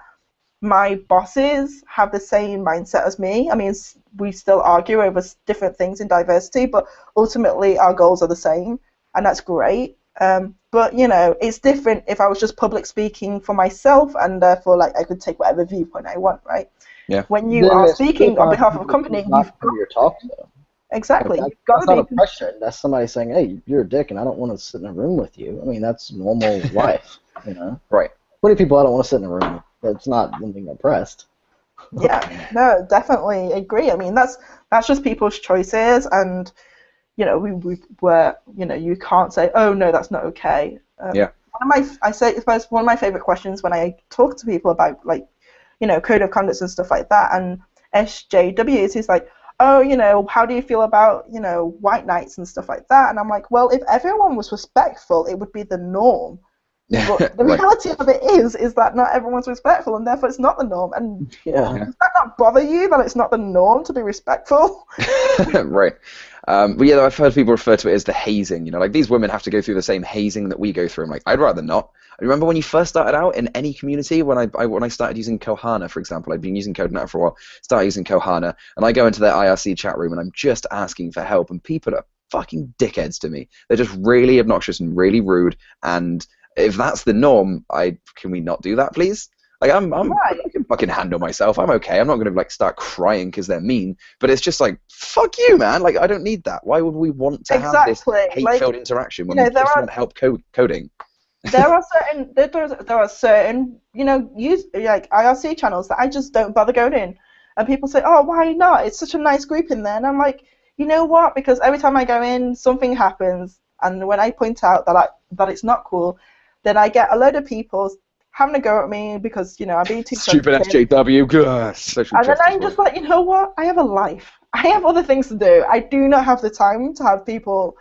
my bosses have the same mindset as me. I mean, we still argue over different things in diversity, but ultimately our goals are the same. and that's great. But you know, it's different if I was just public speaking for myself, and therefore like I could take whatever viewpoint I want, right? Yeah. When you are speaking on behalf of a company, you've not from your talk though. exactly. Like, You've got that's to not be. oppression. That's somebody saying, "Hey, you're a dick, and I don't want to sit in a room with you." I mean, that's normal life, you know. Right. Plenty of people I don't want to sit in a room with. That's not them being oppressed. Yeah, no, definitely agree. I mean, that's just people's choices, and you know, we were, you know, you can't say, oh no, that's not okay. Yeah. I suppose one of my favorite questions when I talk to people about like, you know, code of conduct and stuff like that, and SJWs is like, oh, you know, how do you feel about, you know, white knights and stuff like that? And I'm like, well, if everyone was respectful, it would be the norm. But the Right. reality of it is that not everyone's respectful, and therefore it's not the norm. And Yeah. does that not bother you that it's not the norm to be respectful? Right. But yeah, I've heard people refer to it as the hazing. You know, like these women have to go through the same hazing that we go through. I'm like, I'd rather not. I remember when you first started out in any community, when I started using Kohana, for example, I'd been using CodeNet for a while, started using Kohana, and I go into their IRC chat room and I'm just asking for help, and people are fucking dickheads to me. They're just really obnoxious and really rude, and if that's the norm, can we not do that, please? Like I can fucking handle myself. I'm okay. I'm not going to like start crying because they're mean. But it's just like, fuck you, man. Like I don't need that. Why would we want to have this hate-filled interaction when we just want help coding? There are certain you know like IRC channels that I just don't bother going in, and people say, oh, why not? It's such a nice group in there, and I'm like, you know what? Because every time I go in, something happens, and when I point out that it's not cool, then I get a load of people having a go at me because, you know, I'm being too stupid SJW. And then I'm just like, you know what? I have a life. I have other things to do. I do not have the time to have people,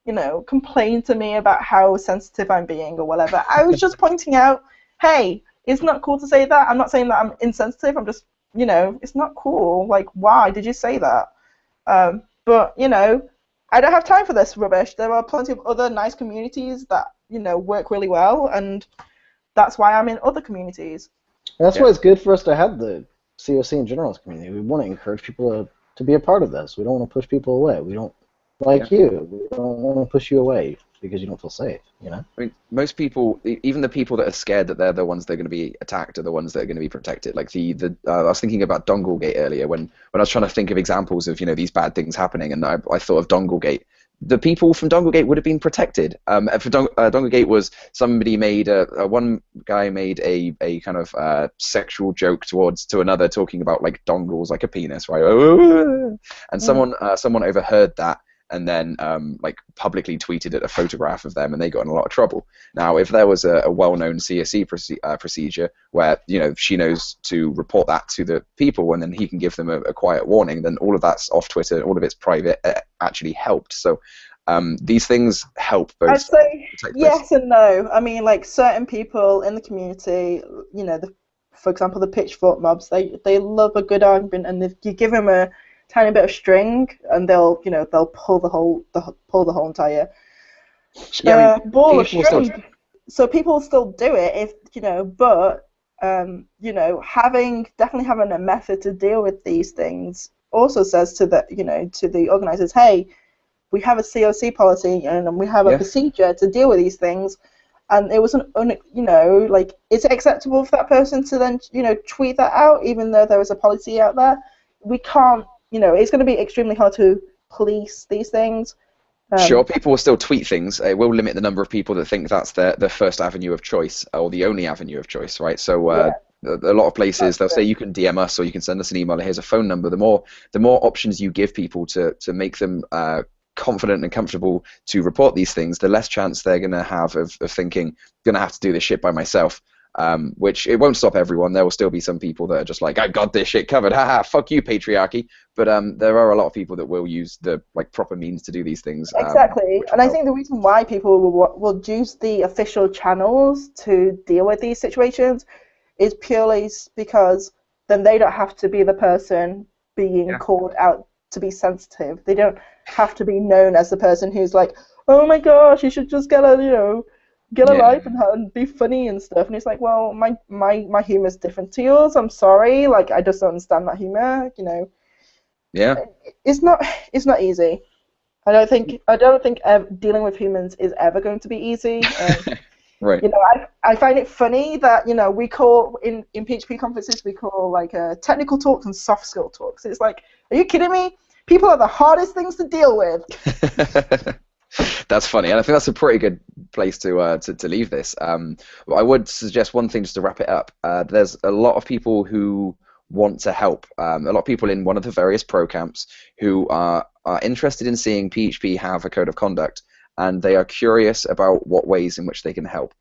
you know, complain to me about how sensitive I'm being or whatever. I was just pointing out, hey, it's not cool to say that. I'm not saying that I'm insensitive. I'm just, you know, it's not cool. Like, why did you say that? But, you know, I don't have time for this rubbish. There are plenty of other nice communities that, you know, work really well, and that's why I'm in other communities. That's why it's good for us to have the COC and generalist community. We want to encourage people to be a part of this. We don't want to push people away. We don't, like you, we don't want to push you away because you don't feel safe, you know? I mean, most people, even the people that are scared that they're the ones that are going to be attacked, are the ones that are going to be protected. Like I was thinking about Donglegate earlier when I was trying to think of examples of, you know, these bad things happening, and I thought of Donglegate. The people from Donglegate would have been protected. For Donglegate was somebody made one guy made a kind of sexual joke to another, talking about like dongles like a penis, right? And someone overheard that, and then like publicly tweeted a photograph of them, and they got in a lot of trouble. Now, if there was a well-known CSE procedure where, you know, she knows to report that to the people, and then he can give them a quiet warning, then all of that's off Twitter, all of it's private, actually helped. So these things help both. I'd say yes and no. I mean, like certain people in the community, you know, for example, the pitchfork mobs, they love a good argument, and if you give them a tiny bit of string, and they'll pull the whole entire ball of string. So people still do it, if you know, but you know, definitely having a method to deal with these things also says to the organizers, hey, we have a COC policy and we have a procedure to deal with these things. And it wasn't, you know, like, is it acceptable for that person to then, you know, tweet that out, even though there is a policy out there? We can't, you know, it's going to be extremely hard to police these things. Sure, people will still tweet things. It will limit the number of people that think that's their first avenue of choice, or the only avenue of choice, right? So a lot of places, they'll say you can DM us, or you can send us an email, here's a phone number. The more options you give people to make them confident and comfortable to report these things, the less chance they're going to have of thinking, going to have to do this shit by myself. Which it won't stop everyone. There will still be some people that are just like, I got this shit covered, haha, fuck you, patriarchy. But there are a lot of people that will use the proper means to do these things. Exactly, and I think the reason why people will use the official channels to deal with these situations is purely because then they don't have to be the person being called out to be sensitive. They don't have to be known as the person who's like, oh my gosh, you should just get a life and be funny and stuff. And it's like, well, my humor is different to yours. I'm sorry, like I just don't understand that humor. You know. Yeah. It's not easy. I don't think dealing with humans is ever going to be easy. Right. You know, I find it funny that, you know, we call in PHP conferences, we call like technical talks and soft skill talks. It's like, are you kidding me? People are the hardest things to deal with. That's funny, and I think that's a pretty good place to leave this. I would suggest one thing just to wrap it up. There's a lot of people who want to help. A lot of people in one of the various pro camps who are interested in seeing PHP have a code of conduct, and they are curious about what ways in which they can help.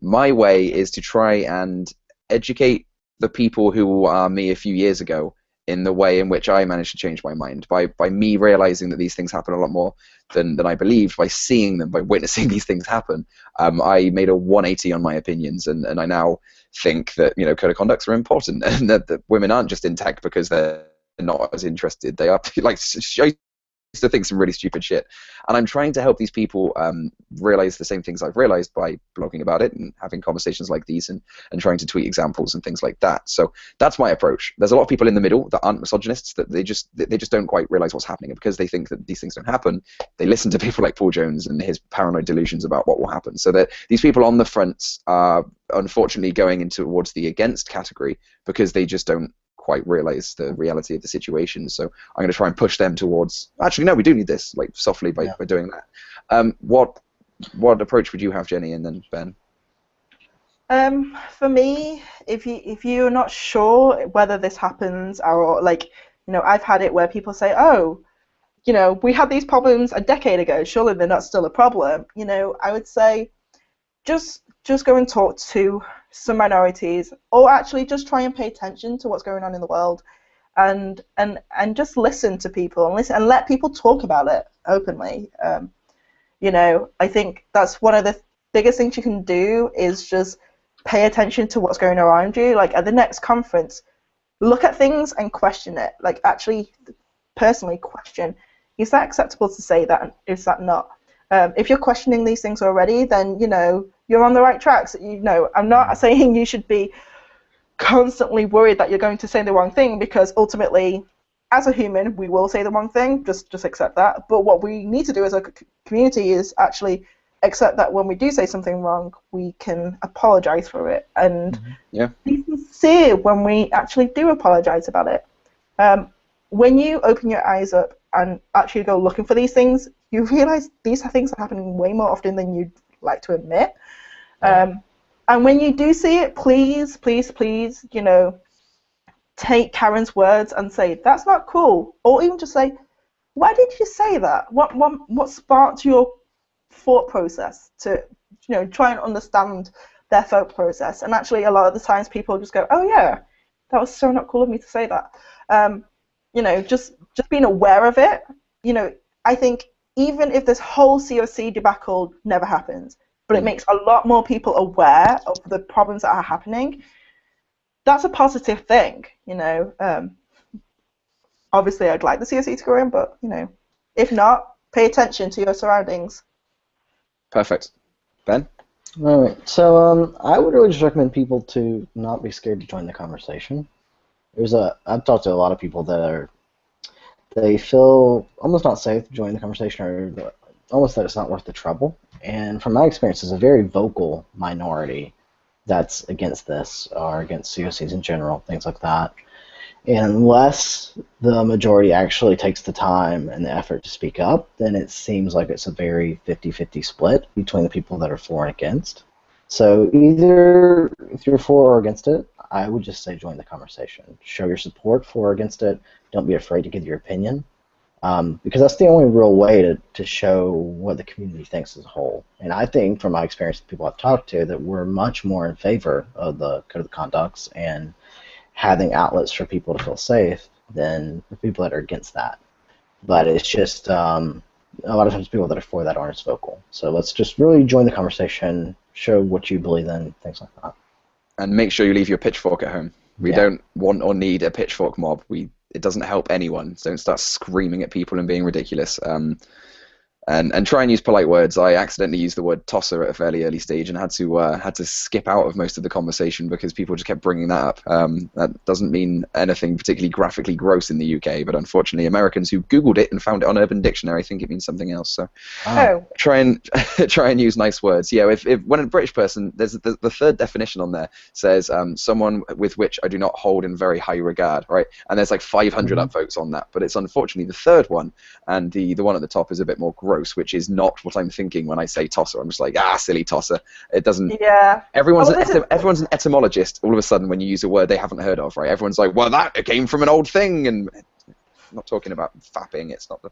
My way is to try and educate the people who are me a few years ago in the way in which I managed to change my mind, by me realizing that these things happen a lot more than I believed, by seeing them, by witnessing these things happen. I made a 180 on my opinions, and I now think that, you know, code of conducts are important, and that women aren't just in tech because they're not as interested. They are, like, to think some really stupid shit, and I'm trying to help these people realize the same things I've realized by blogging about it and having conversations like these, and trying to tweet examples and things like that. So that's my approach. There's a lot of people in the middle that aren't misogynists, that they just don't quite realize what's happening, and because they think that these things don't happen, they listen to people like Paul Jones and his paranoid delusions about what will happen. So that these people on the fronts are unfortunately going into towards the against category because they just don't quite realize the reality of the situation. So I'm going to try and push them towards, actually, no, we do need this, like, softly by doing that. What approach would you have, Jenny, and then Ben? For me, if you're not sure whether this happens, or, like, you know, I've had it where people say, oh, you know, we had these problems a decade ago, surely they're not still a problem. You know, I would say just go and talk to some minorities, or actually just try and pay attention to what's going on in the world, and just listen to people, and let people talk about it openly. You know, I think that's one of the biggest things you can do, is just pay attention to what's going around you. Like, at the next conference, look at things and question it. Like, actually personally question, is that acceptable to say that, and is that not? If you're questioning these things already, then, you know, you're on the right tracks. You know, I'm not saying you should be constantly worried that you're going to say the wrong thing, because ultimately, as a human, we will say the wrong thing. Just accept that. But what we need to do as a community is actually accept that when we do say something wrong, we can apologize for it, and be sincere when we actually do apologize about it. When you open your eyes up and actually go looking for these things, you realize these things are happening way more often than you'd like to admit. And when you do see it, please, you know, take Karen's words and say, that's not cool. Or even just say, why did you say that? What sparked your thought process to, you know, try and understand their thought process? And actually, a lot of the times people just go, oh yeah, that was so not cool of me to say that. You know, just being aware of it. You know, I think even if this whole COC debacle never happens, but it makes a lot more people aware of the problems that are happening, that's a positive thing, you know. Obviously, I'd like the COC to go in, but, you know, if not, pay attention to your surroundings. Perfect. Ben? All right. So I would really just recommend people to not be scared to join the conversation. I've talked to a lot of people that they feel almost not safe to join the conversation, or almost that it's not worth the trouble. And from my experience, there's a very vocal minority that's against this, or against COCs in general, things like that. And unless the majority actually takes the time and the effort to speak up, then it seems like it's a very 50-50 split between the people that are for and against. So either if you're for or against it, I would just say join the conversation. Show your support for or against it. Don't be afraid to give your opinion. Because that's the only real way to show what the community thinks as a whole. And I think, from my experience with people I've talked to, that we're much more in favor of the code of conducts and having outlets for people to feel safe than the people that are against that. But it's just a lot of times people that are for that aren't as vocal. So let's just really join the conversation, show what you believe in, things like that. And make sure you leave your pitchfork at home. We don't want or need a pitchfork mob. It doesn't help anyone. So don't start screaming at people and being ridiculous. and try and use polite words. I accidentally used the word tosser at a fairly early stage and had to skip out of most of the conversation because people just kept bringing that up. That doesn't mean anything particularly graphically gross in the UK, but unfortunately Americans who Googled it and found it on Urban Dictionary think it means something else. So try and use nice words. Yeah, if when a British person, there's the third definition on there says someone with which I do not hold in very high regard, right? And there's like 500 upvotes on that, but it's unfortunately the third one, and the one at the top is a bit more gross, which is not what I'm thinking when I say tosser. I'm just like, silly tosser. It doesn't. Yeah. Everyone's an etymologist all of a sudden when you use a word they haven't heard of, right? Everyone's like, well, that came from an old thing, and I'm not talking about fapping. It's not the.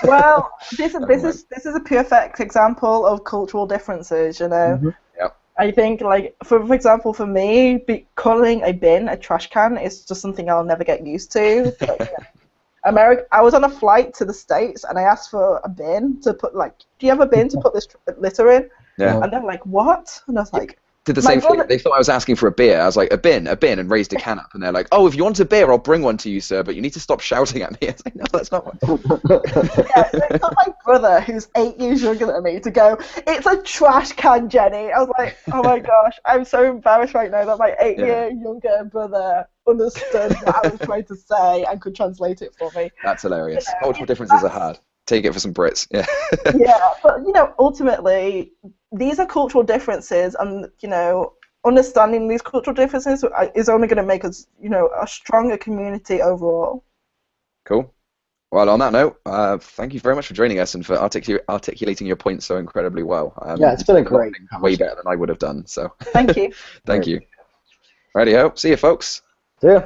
Well, this is a perfect example of cultural differences. You know. Mm-hmm. Yep. I think, like, for example, for me, calling a bin a trash can is just something I'll never get used to. But, yeah. I was on a flight to the States and I asked for a bin to put, like, do you have a bin to put this litter in? Yeah. And they're like, what? And I was like, did the same thing. They thought I was asking for a beer. I was like, a bin, and raised a can up. And they're like, oh, if you want a beer, I'll bring one to you, sir, but you need to stop shouting at me. I was like, no, that's not what. Yeah, it got my brother, who's 8 years younger than me, to go, it's a trash can, Jenny. I was like, oh my gosh, I'm so embarrassed right now that my 8-year younger brother understood what I was trying to say and could translate it for me. That's hilarious. Cultural differences are hard. Take it for some Brits. Yeah. Yeah, but ultimately, these are cultural differences, and understanding these cultural differences is only going to make us, a stronger community overall. Cool. Well, on that note, thank you very much for joining us and for articulating your points so incredibly well. Yeah, it's been a great conversation. Way better than I would have done. So. Thank you. Thank you. Righty-ho. See you, folks. See ya.